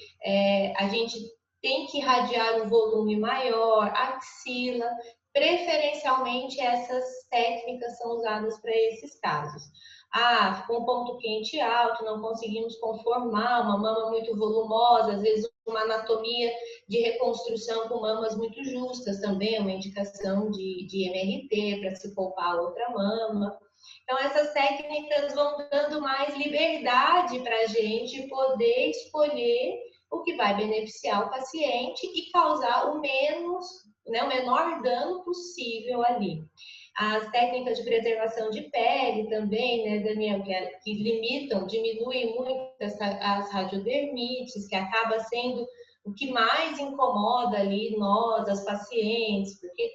a gente tem que irradiar um volume maior, axila. Preferencialmente, essas técnicas são usadas para esses casos. Ah, ficou um ponto quente alto, não conseguimos conformar, uma mama muito volumosa, às vezes uma anatomia de reconstrução com mamas muito justas também, uma indicação de MRT para se poupar outra mama. Então, essas técnicas vão dando mais liberdade para a gente poder escolher o que vai beneficiar o paciente e causar o menor dano possível ali. As técnicas de preservação de pele também, né, Daniel, que limitam, diminuem muito as radiodermites, que acaba sendo o que mais incomoda ali nós, as pacientes, porque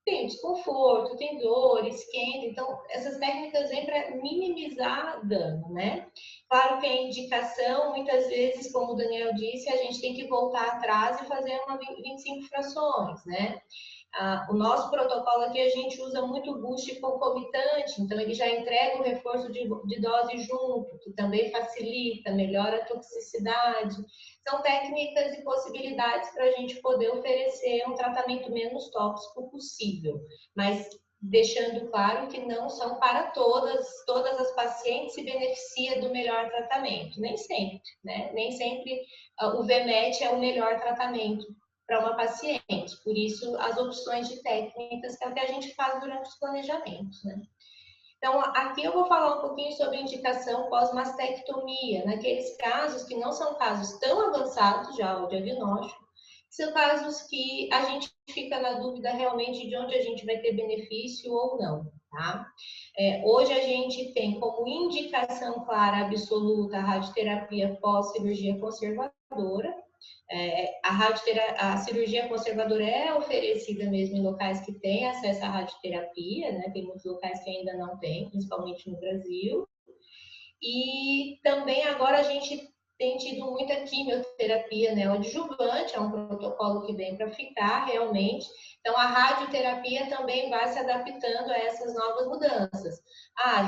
tem desconforto, tem dor, esquenta, então essas técnicas vêm para minimizar dano, né? Claro que a indicação, muitas vezes, como o Daniel disse, a gente tem que voltar atrás e fazer uma 25 frações, né? O nosso protocolo aqui, a gente usa muito boost concomitante, então ele já entrega o reforço de dose junto, que também facilita, melhora a toxicidade. São técnicas e possibilidades para a gente poder oferecer um tratamento menos tóxico possível, mas deixando claro que não são para todas as pacientes se beneficia do melhor tratamento, nem sempre, né? Nem sempre o VMET é o melhor tratamento para uma paciente, por isso as opções de técnicas que é o que a gente faz durante os planejamentos, né? Então, aqui eu vou falar um pouquinho sobre indicação pós-mastectomia, naqueles casos que não são casos tão avançados já o diagnóstico, são casos que a gente fica na dúvida realmente de onde a gente vai ter benefício ou não, tá? Hoje a gente tem como indicação clara absoluta a radioterapia pós-cirurgia conservadora. A cirurgia conservadora é oferecida mesmo em locais que têm acesso à radioterapia, né? Tem muitos locais que ainda não têm, principalmente no Brasil. E também agora a gente tem tido muita quimioterapia neoadjuvante, é um protocolo que vem para ficar realmente. Então, a radioterapia também vai se adaptando a essas novas mudanças.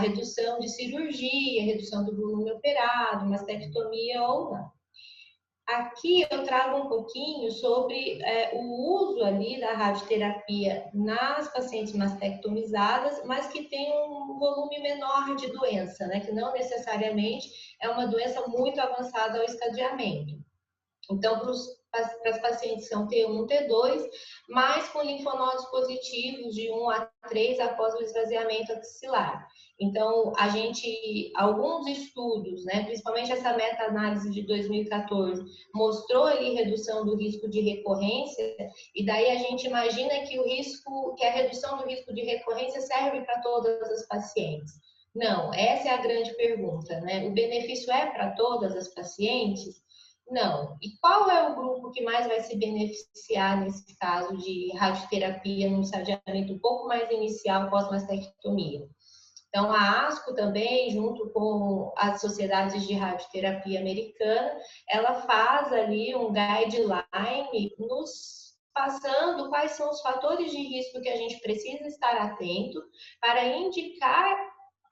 Redução de cirurgia, redução do volume operado, mastectomia ou não. Aqui eu trago um pouquinho sobre o uso ali da radioterapia nas pacientes mastectomizadas, mas que tem um volume menor de doença, né? Que não necessariamente é uma doença muito avançada ao estadiamento. Então, para as pacientes que são T1, T2, mas com linfonodos positivos de 1 a 3 após o esvaziamento axilar. Então, alguns estudos, né, principalmente essa meta-análise de 2014, mostrou ali redução do risco de recorrência, e daí a gente imagina que a redução do risco de recorrência serve para todas as pacientes. Não, essa é a grande pergunta, né? O benefício é para todas as pacientes? Não. E qual é o grupo que mais vai se beneficiar nesse caso de radioterapia num estadiamento um pouco mais inicial pós-mastectomia? Então, a ASCO também, junto com as sociedades de radioterapia americana, ela faz ali um guideline nos passando quais são os fatores de risco que a gente precisa estar atento para indicar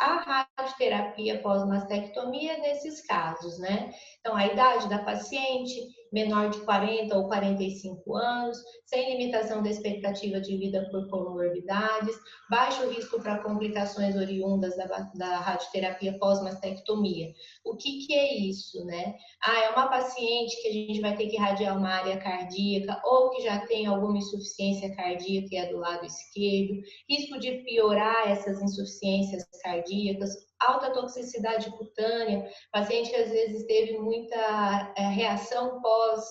a radioterapia pós-mastectomia nesses casos, né? Então, a idade da paciente, menor de 40 ou 45 anos, sem limitação da expectativa de vida por comorbidades, baixo risco para complicações oriundas da radioterapia pós-mastectomia. O que é isso, né? É uma paciente que a gente vai ter que irradiar uma área cardíaca ou que já tem alguma insuficiência cardíaca que é do lado esquerdo, risco de piorar essas insuficiências cardíacas, alta toxicidade cutânea, paciente que às vezes teve muita reação pós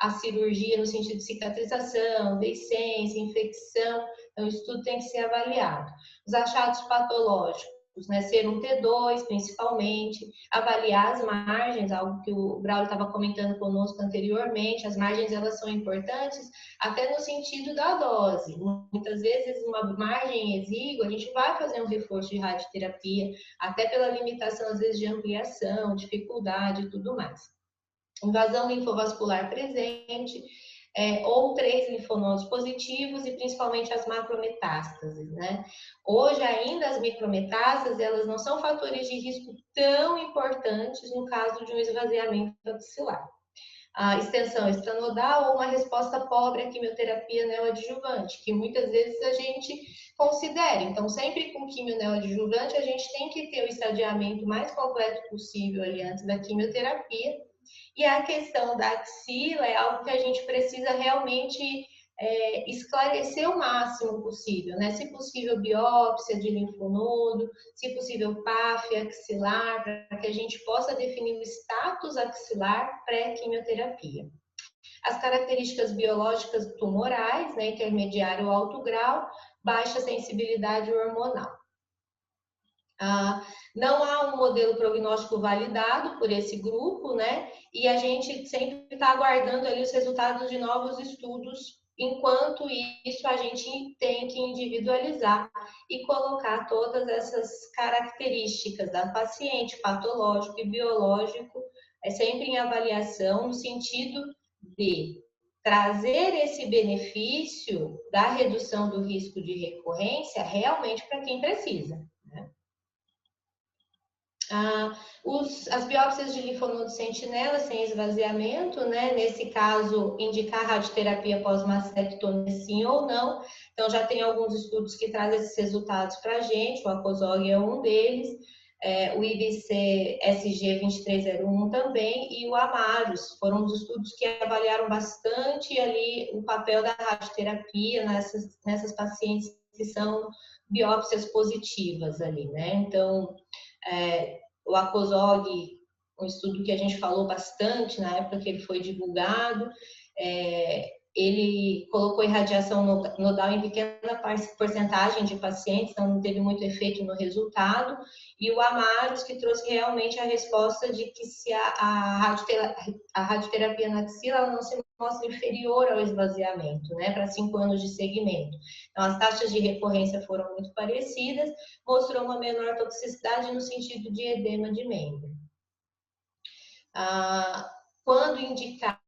a cirurgia no sentido de cicatrização, deiscência, infecção, então isso tudo tem que ser avaliado. Os achados patológicos, né, serum T2 principalmente, avaliar as margens, algo que o Braulio estava comentando conosco anteriormente, as margens elas são importantes até no sentido da dose. Muitas vezes uma margem exígua, a gente vai fazer um reforço de radioterapia, até pela limitação às vezes de ampliação, dificuldade e tudo mais. Invasão linfovascular presente, ou 3 linfonodos positivos e principalmente as macrometástases, né? Hoje ainda as micrometástases, elas não são fatores de risco tão importantes no caso de um esvaziamento axilar. A extensão extranodal ou uma resposta pobre à quimioterapia neoadjuvante, que muitas vezes a gente considera. Então, sempre com quimio neoadjuvante, a gente tem que ter o estadiamento mais completo possível ali antes da quimioterapia. E a questão da axila é algo que a gente precisa realmente esclarecer o máximo possível, né? Se possível, biópsia de linfonodo, se possível, PAF axilar, para que a gente possa definir o status axilar pré-quimioterapia. As características biológicas tumorais, né? Intermediário ou alto grau, baixa sensibilidade hormonal. Não há um modelo prognóstico validado por esse grupo, né? E a gente sempre está aguardando ali os resultados de novos estudos. Enquanto isso, a gente tem que individualizar e colocar todas essas características da paciente, patológico e biológico, sempre em avaliação, no sentido de trazer esse benefício da redução do risco de recorrência realmente para quem precisa. As biópsias de linfonodo sentinela sem esvaziamento, né? Nesse caso, indicar radioterapia pós-mastectomia sim ou não. Então, já tem alguns estudos que trazem esses resultados para a gente, o ACOSOG é um deles, o IBC-SG2301 também, e o AMAROS, foram os estudos que avaliaram bastante ali o papel da radioterapia nessas pacientes que são biópsias positivas ali, né? Então, o ACOSOG, um estudo que a gente falou bastante na época que ele foi divulgado, ele colocou irradiação nodal em pequena porcentagem de pacientes, então não teve muito efeito no resultado, e o AMAROS, que trouxe realmente a resposta de que se a radioterapia na axila ela não se mostra inferior ao esvaziamento, né, para 5 anos de segmento. Então, as taxas de recorrência foram muito parecidas, mostrou uma menor toxicidade no sentido de edema de membro. Quando indicar,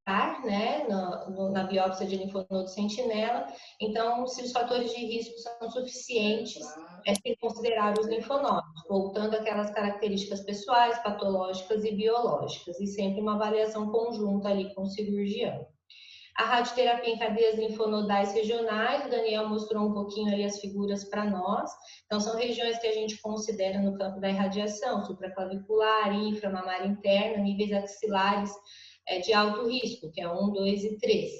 né, na biópsia de linfonodo sentinela, então, se os fatores de risco são suficientes, se considerar os linfonodos, voltando àquelas características pessoais, patológicas e biológicas, e sempre uma avaliação conjunta ali com o cirurgião. A radioterapia em cadeias linfonodais regionais, o Daniel mostrou um pouquinho ali as figuras para nós. Então, são regiões que a gente considera no campo da irradiação, supraclavicular, inframamária interna, níveis axilares de alto risco, que é 1, 2 e 3.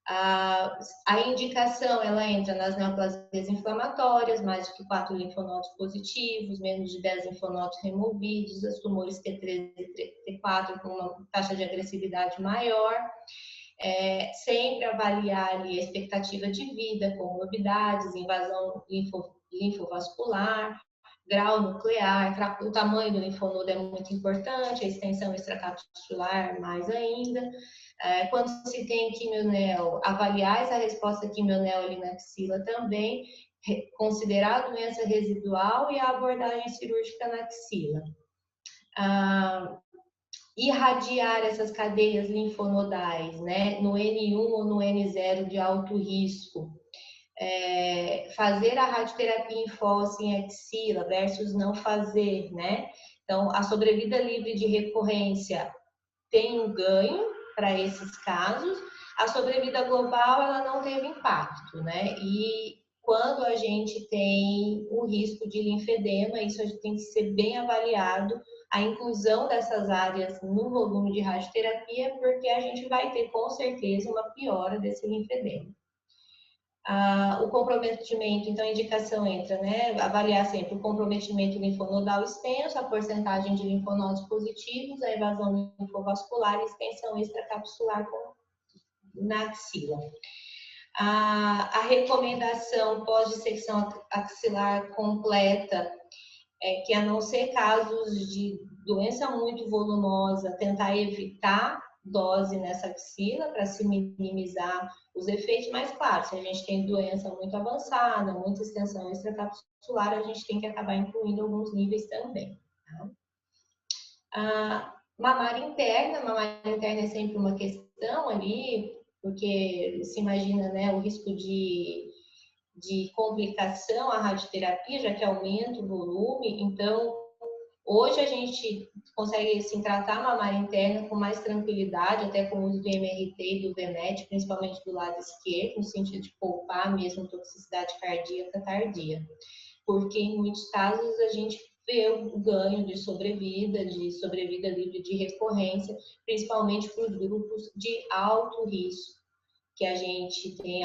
A indicação, ela entra nas neoplasias inflamatórias, mais do que 4 linfonodos positivos, menos de 10 linfonodos removidos, os tumores T3 e T4 com uma taxa de agressividade maior. Sempre avaliar ali a expectativa de vida, comorbidades, invasão linfovascular, grau nuclear, o tamanho do linfonodo é muito importante, a extensão extracapsular mais ainda. Quando se tem quimionel, avaliar essa resposta quimionel ali na axila também, considerar a doença residual e a abordagem cirúrgica na axila. Irradiar essas cadeias linfonodais, né, no N1 ou no N0 de alto risco. fazer a radioterapia em fossa, em axila, versus não fazer, né? Então, a sobrevida livre de recorrência tem um ganho para esses casos. A sobrevida global, ela não teve impacto, né? E quando a gente tem o risco de linfedema, isso a gente tem que ser bem avaliado, a inclusão dessas áreas no volume de radioterapia, porque a gente vai ter, com certeza, uma piora desse linfedema. O comprometimento, então a indicação entra, né? Avaliar sempre o comprometimento linfonodal extenso, a porcentagem de linfonodos positivos, a evasão linfovascular e extensão extracapsular na axila. A recomendação pós-dissecção axilar completa é que, a não ser casos de doença muito volumosa, tentar evitar dose nessa axila para se minimizar os efeitos, mas claro, se a gente tem doença muito avançada, muita extensão extracapsular, a gente tem que acabar incluindo alguns níveis também. Tá? Mamária interna é sempre uma questão ali, porque se imagina, né, o risco de complicação à radioterapia, já que aumenta o volume. Então, hoje a gente consegue assim, tratar a mamária interna com mais tranquilidade, até com o uso do MRT e do VMED, principalmente do lado esquerdo, no sentido de poupar mesmo toxicidade cardíaca tardia. Porque em muitos casos a gente vê o ganho de sobrevida livre de recorrência, principalmente para os grupos de alto risco, que a gente tem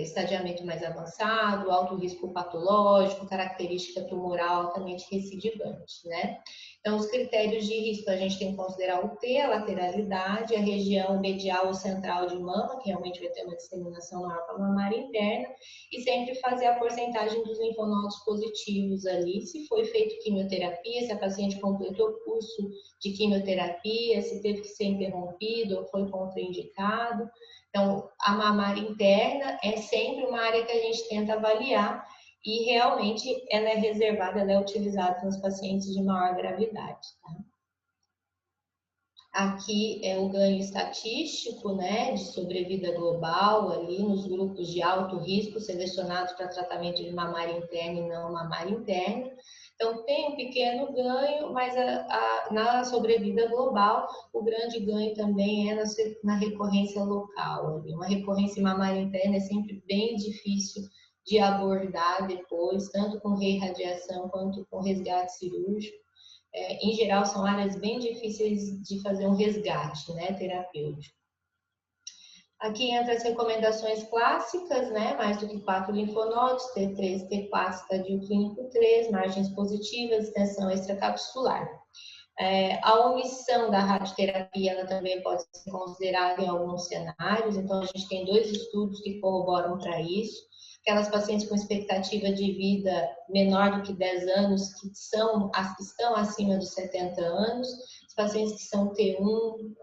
estadiamento mais avançado, alto risco patológico, característica tumoral altamente recidivante, né? Então, os critérios de risco, a gente tem que considerar o T, a lateralidade, a região medial ou central de mama, que realmente vai ter uma disseminação maior para a mamária interna, e sempre fazer a porcentagem dos linfonodos positivos ali, se foi feito quimioterapia, se a paciente completou o curso de quimioterapia, se teve que ser interrompido ou foi contraindicado. Então, a mamária interna é sempre uma área que a gente tenta avaliar e realmente ela é reservada, ela é utilizada nos pacientes de maior gravidade. Tá? Aqui é o ganho estatístico, né, de sobrevida global ali nos grupos de alto risco selecionados para tratamento de mamária interna e não mamária interna. Então, tem um pequeno ganho, mas na sobrevida global, o grande ganho também é na recorrência local. Uma recorrência mamária interna é sempre bem difícil de abordar depois, tanto com reirradiação quanto com resgate cirúrgico. Em geral, são áreas bem difíceis de fazer um resgate, né, terapêutico. Aqui entra as recomendações clássicas, né? Mais do que 4 linfonodos, T3, T4, estadio clínico 3, margens positivas, extensão extracapsular. A omissão da radioterapia, ela também pode ser considerada em alguns cenários, então a gente tem 2 estudos que corroboram para isso. Aquelas pacientes com expectativa de vida menor do que 10 anos, que estão acima dos 70 anos, os pacientes que são T1,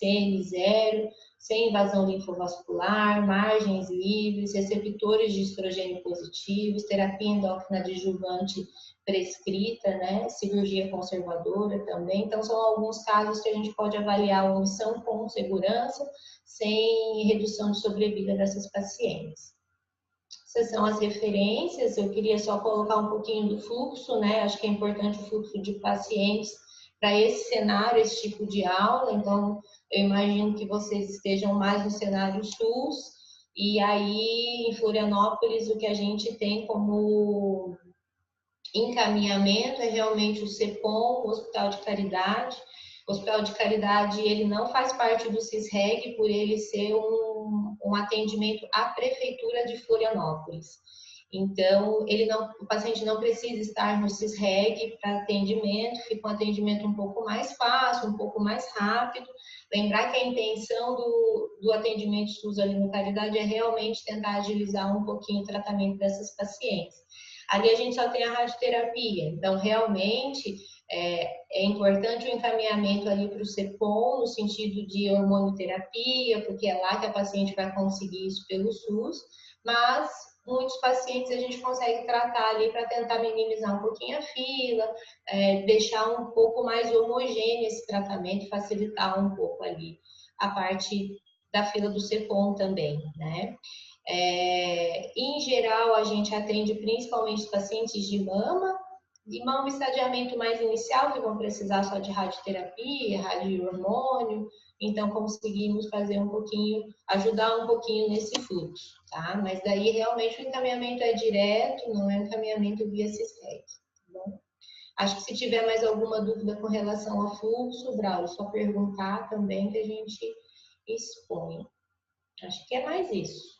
CN0, sem invasão linfovascular, margens livres, receptores de estrogênio positivos, terapia endócrina adjuvante prescrita, né? Cirurgia conservadora também. Então, são alguns casos que a gente pode avaliar a omissão com segurança, sem redução de sobrevida dessas pacientes. Essas são as referências. Eu queria só colocar um pouquinho do fluxo, né? Acho que é importante o fluxo de pacientes para esse cenário, esse tipo de aula. Então, eu imagino que vocês estejam mais no cenário SUS, e aí em Florianópolis o que a gente tem como encaminhamento é realmente o CEPOM, o Hospital de Caridade. O Hospital de Caridade, ele não faz parte do CISREG por ele ser um atendimento à Prefeitura de Florianópolis. Então, o paciente não precisa estar no CISREG para atendimento, fica um atendimento um pouco mais fácil, um pouco mais rápido. Lembrar que a intenção do atendimento SUS ali no Caridade é realmente tentar agilizar um pouquinho o tratamento dessas pacientes. Ali a gente só tem a radioterapia, então realmente é importante o encaminhamento ali para o CEPOM, no sentido de hormonioterapia, porque é lá que a paciente vai conseguir isso pelo SUS, mas muitos pacientes a gente consegue tratar ali para tentar minimizar um pouquinho a fila, deixar um pouco mais homogêneo esse tratamento, facilitar um pouco ali a parte da fila do CEPOM também, né? Em geral, a gente atende principalmente os pacientes de mama um estadiamento mais inicial, que vão precisar só de radioterapia, radiohormônio, então conseguimos fazer um pouquinho, ajudar um pouquinho nesse fluxo, tá? Mas daí realmente o encaminhamento é direto, não é um encaminhamento via CISPEC, tá bom? Acho que se tiver mais alguma dúvida com relação ao fluxo, Braulio, só perguntar também que a gente expõe. Acho que é mais isso.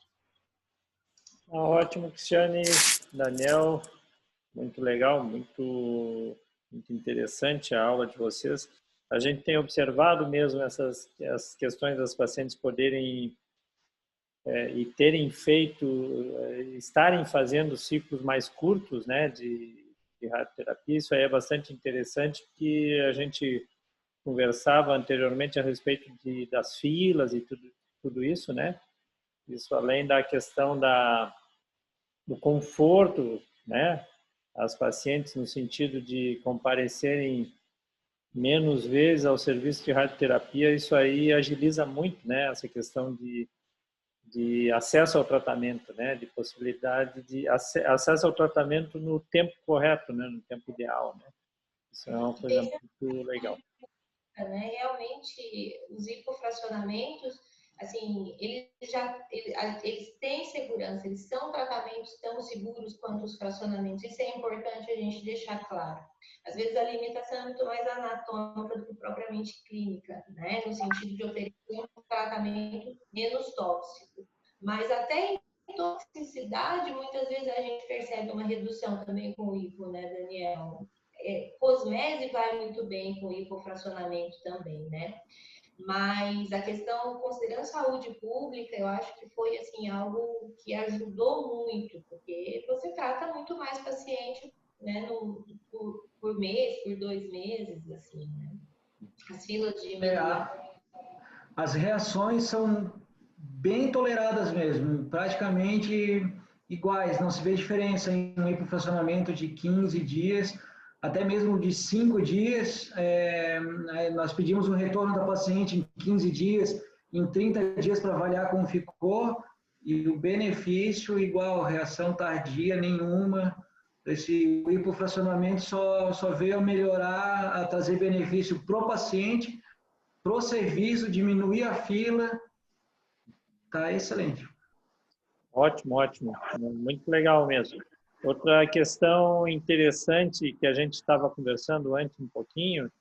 Ótimo, Cristiane, Daniel, muito legal, muito interessante a aula de vocês. A gente tem observado mesmo essas questões das pacientes poderem e terem feito, estarem fazendo ciclos mais curtos, né, de radioterapia. Isso aí é bastante interessante, porque a gente conversava anteriormente a respeito das filas e tudo isso, né? Isso além da questão do conforto, né? As pacientes no sentido de comparecerem menos vezes ao serviço de radioterapia, isso aí agiliza muito, né? Essa questão de acesso ao tratamento, né? De possibilidade de acesso ao tratamento no tempo correto, né? No tempo ideal, né? Isso é uma coisa muito legal. Né? Realmente, os hipofracionamentos, assim, eles têm segurança, eles são tratamentos tão seguros quanto os fracionamentos. Isso é importante a gente deixar claro. Às vezes a limitação é muito mais anatômica do que propriamente clínica, né? No sentido de oferecer um tratamento menos tóxico. Mas até em toxicidade, muitas vezes a gente percebe uma redução também com o hipo, né, Daniel? Cosmese vai muito bem com hipofracionamento também, né? Mas a questão, considerando saúde pública, eu acho que foi assim algo que ajudou muito, porque você trata muito mais paciente, né, por mês, por 2 meses, assim, né? As filas diminuem. As reações são bem toleradas mesmo, praticamente iguais, não se vê diferença em um hiperfracionamento de 15 dias, até mesmo de 5 dias. Nós pedimos um retorno da paciente em 15 dias, em 30 dias para avaliar como ficou, e o benefício igual, reação tardia nenhuma. Esse hipofracionamento só veio a melhorar, a trazer benefício para o paciente, para o serviço, diminuir a fila. Tá excelente. Ótimo, ótimo. Muito legal mesmo. Outra questão interessante que a gente estava conversando antes um pouquinho,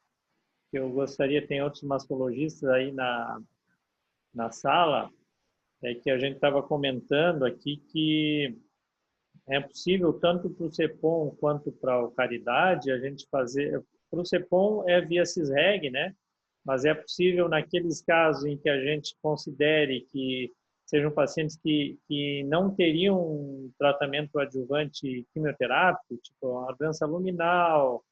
que eu gostaria, tem outros mastologistas aí na sala, é que a gente estava comentando aqui que é possível, tanto para o CEPOM quanto para o Caridade, a gente fazer... Para o CEPOM é via CISREG, né? Mas é possível, naqueles casos em que a gente considere que sejam pacientes que não teriam um tratamento adjuvante quimioterápico, tipo a doença luminal,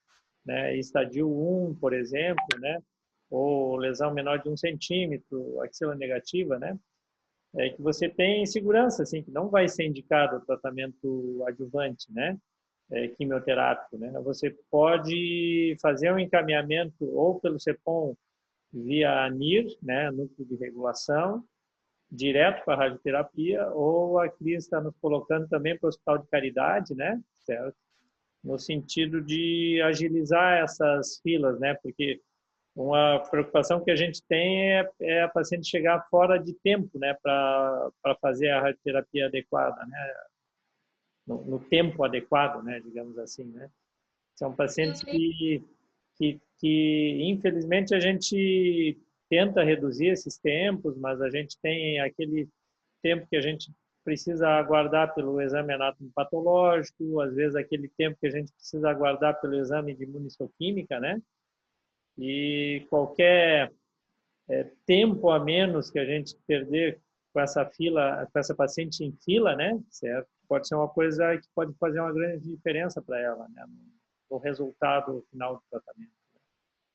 né, estadio 1, por exemplo, né, ou lesão menor de 1 centímetro, axila negativa, né, que você tem segurança, assim, que não vai ser indicado o tratamento adjuvante, né, quimioterápico, né. Você pode fazer um encaminhamento ou pelo CEPOM via NIR, né, núcleo de regulação, direto para a radioterapia, ou a Cris está nos colocando também para o Hospital de Caridade, né, certo? No sentido de agilizar essas filas, né, porque uma preocupação que a gente tem é a paciente chegar fora de tempo, né, para fazer a radioterapia adequada, né, no tempo adequado, né, digamos assim, né. São pacientes que infelizmente a gente tenta reduzir esses tempos, mas a gente tem aquele tempo que a gente precisa aguardar pelo exame anatomopatológico, às vezes aquele tempo que a gente precisa aguardar pelo exame de imunistoquímica, né? E qualquer tempo a menos que a gente perder com essa fila, com essa paciente em fila, né? Certo? Pode ser uma coisa que pode fazer uma grande diferença para ela, né? No resultado final do tratamento.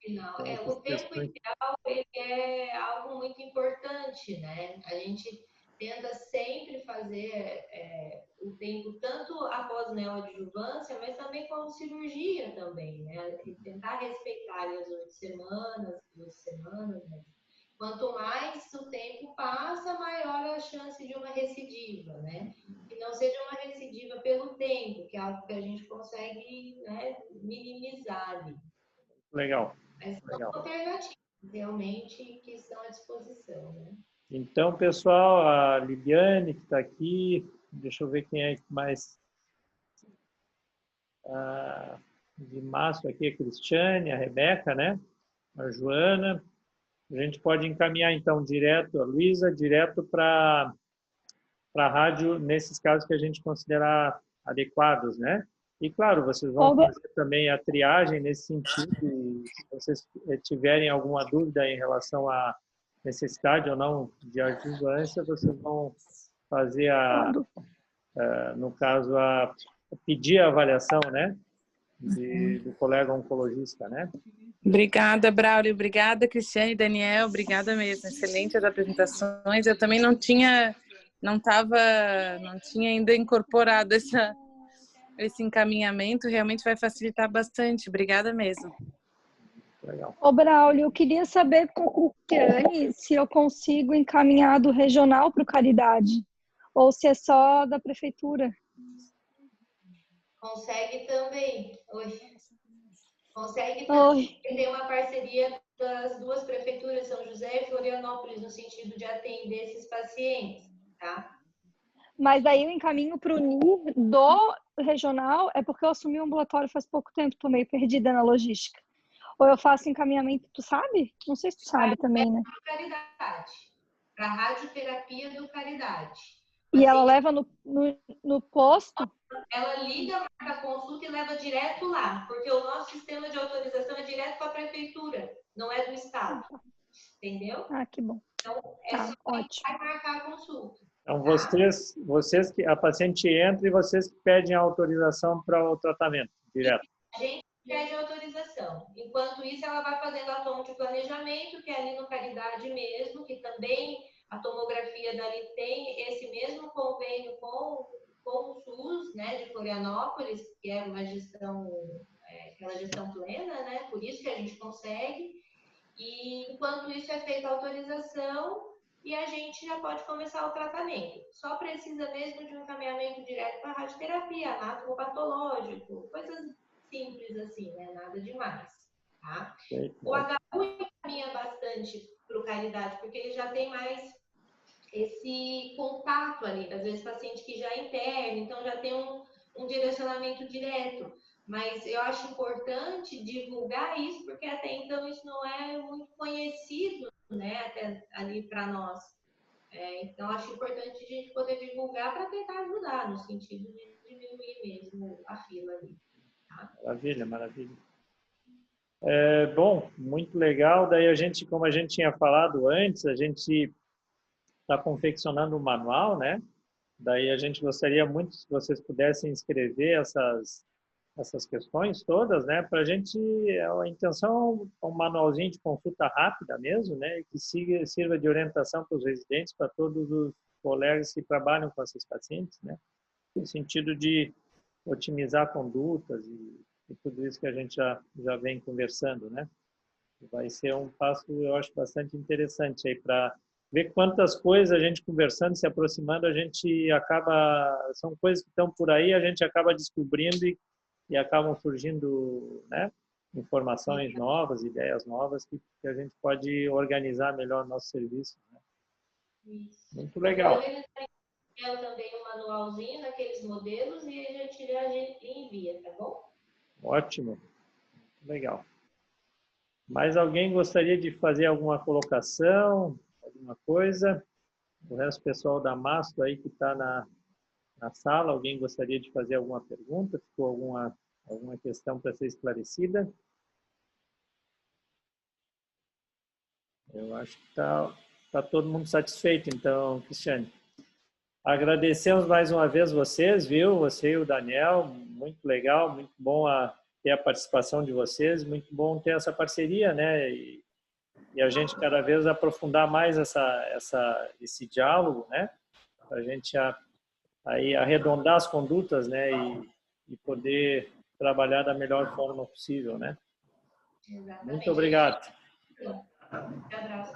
Não, Então, o tempo ideal ele é algo muito importante, né? A gente tenta sempre fazer o tempo tanto após neoadjuvância, mas também com cirurgia também, né? E tentar respeitar as 8 semanas, 2 semanas, né? Quanto mais o tempo passa, maior a chance de uma recidiva, né? Que não seja uma recidiva pelo tempo, que é algo que a gente consegue, né, minimizar ali. Legal. Mas são Legal. alternativas, realmente, que estão à disposição, né? Então, pessoal, a Lidiane que está aqui, deixa eu ver quem é mais de março aqui, a Cristiane, a Rebeca, né? A Joana. A gente pode encaminhar, então, direto, a Luísa, direto para a rádio, nesses casos que a gente considerar adequados, né? E, claro, vocês vão fazer também a triagem nesse sentido, e se vocês tiverem alguma dúvida em relação à necessidade ou não de adjuvância, vocês vão fazer, no caso, pedir a avaliação, né? Do colega oncologista, né? Obrigada, Braulio. Obrigada, Cristiane e Daniel. Obrigada mesmo. Excelentes as apresentações. Eu também não tinha ainda incorporado esse encaminhamento. Realmente vai facilitar bastante. Obrigada mesmo. Legal. Ô, Braulio, eu queria saber com a Cristiane se eu consigo encaminhar do regional para o Caridade, ou se é só da prefeitura. Consegue também. Oi. Consegue também ter uma parceria das duas prefeituras, São José e Florianópolis, no sentido de atender esses pacientes, tá? Mas aí eu encaminho para o NIR do regional, é porque eu assumi o ambulatório faz pouco tempo, estou meio perdida na logística. Ou eu faço encaminhamento, tu sabe? Não sei se tu sabe também, né? Caridade. Para a radioterapia do Caridade. E ela leva no posto? Ela liga, marca a consulta e leva direto lá, porque o nosso sistema de autorização é direto para a prefeitura, não é do estado. Entendeu? Ah, que bom. Então, tá, ótimo. Vai marcar a consulta. Então, vocês que a paciente entra e vocês que pedem a autorização para o tratamento direto. A gente pede autorização. Enquanto isso, ela vai fazendo a tom de planejamento, que é ali no Caridade mesmo, que também a tomografia dali tem esse mesmo convênio com o SUS, né, de Florianópolis, que é uma gestão, aquela gestão plena, né, por isso que a gente consegue. E enquanto isso é feita a autorização e a gente já pode começar o tratamento. Só precisa mesmo de um encaminhamento direto para a radioterapia, anatomopatológico, coisas simples assim, né, nada demais, tá? O HU encaminha bastante para o Caridade, porque ele já tem mais esse contato ali, às vezes paciente que já é interno, então já tem um direcionamento direto. Mas eu acho importante divulgar isso, porque até então isso não é muito conhecido, né, até ali para nós. Então, acho importante a gente poder divulgar para tentar ajudar, no sentido de diminuir mesmo a fila ali. Tá? Maravilha, maravilha. Bom, muito legal. Daí a gente, como a gente tinha falado antes, a gente está confeccionando um manual, né? Daí a gente gostaria muito se vocês pudessem escrever essas questões todas, né? Para a gente, a intenção é um manualzinho de consulta rápida mesmo, né? Que sirva de orientação para os residentes, para todos os colegas que trabalham com esses pacientes, né? No sentido de otimizar condutas e tudo isso que a gente já vem conversando, né? Vai ser um passo, eu acho, bastante interessante aí para ver quantas coisas a gente conversando, se aproximando, a gente acaba, são coisas que estão por aí, a gente acaba descobrindo e acabam surgindo, né, informações novas, ideias novas que a gente pode organizar melhor o nosso serviço. Né? Isso. Muito legal. Eu também um manualzinho daqueles modelos e a gente envia, tá bom? Ótimo. Legal. Mais alguém gostaria de fazer alguma colocação, alguma coisa? O resto do pessoal da Mastro aí que está na sala, alguém gostaria de fazer alguma pergunta? Ficou alguma questão para ser esclarecida? Eu acho que tá todo mundo satisfeito, então, Cristiane. Agradecemos mais uma vez vocês, viu? Você e o Daniel, muito legal, muito bom ter a participação de vocês, muito bom ter essa parceria, né? E a gente cada vez aprofundar mais esse diálogo, né? Para a gente aí arredondar as condutas, né? E poder trabalhar da melhor forma possível, né? Exatamente. Muito obrigado. Um abraço.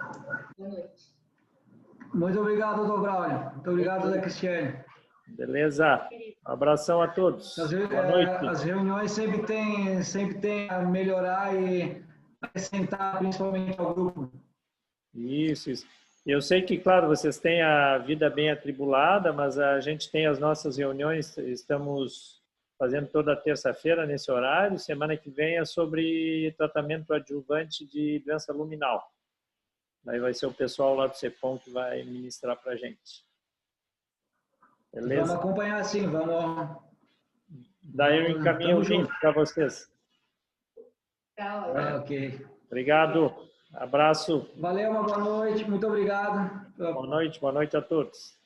Muito obrigado, doutor Braulio. Muito obrigado, Zé Cristiane. Beleza. Um abração a todos. Boa noite. As reuniões sempre tem a melhorar e acrescentar, principalmente ao grupo. Isso. Eu sei que, claro, vocês têm a vida bem atribulada, mas a gente tem as nossas reuniões, estamos fazendo toda terça-feira nesse horário. Semana que vem é sobre tratamento adjuvante de doença luminal. Aí vai ser o pessoal lá do CEPOM que vai ministrar para a gente. Beleza? Vamos acompanhar sim, vamos. Daí eu encaminho o link para vocês. Tá, ok. Obrigado. Abraço. Valeu, uma boa noite. Muito obrigado. Boa noite a todos.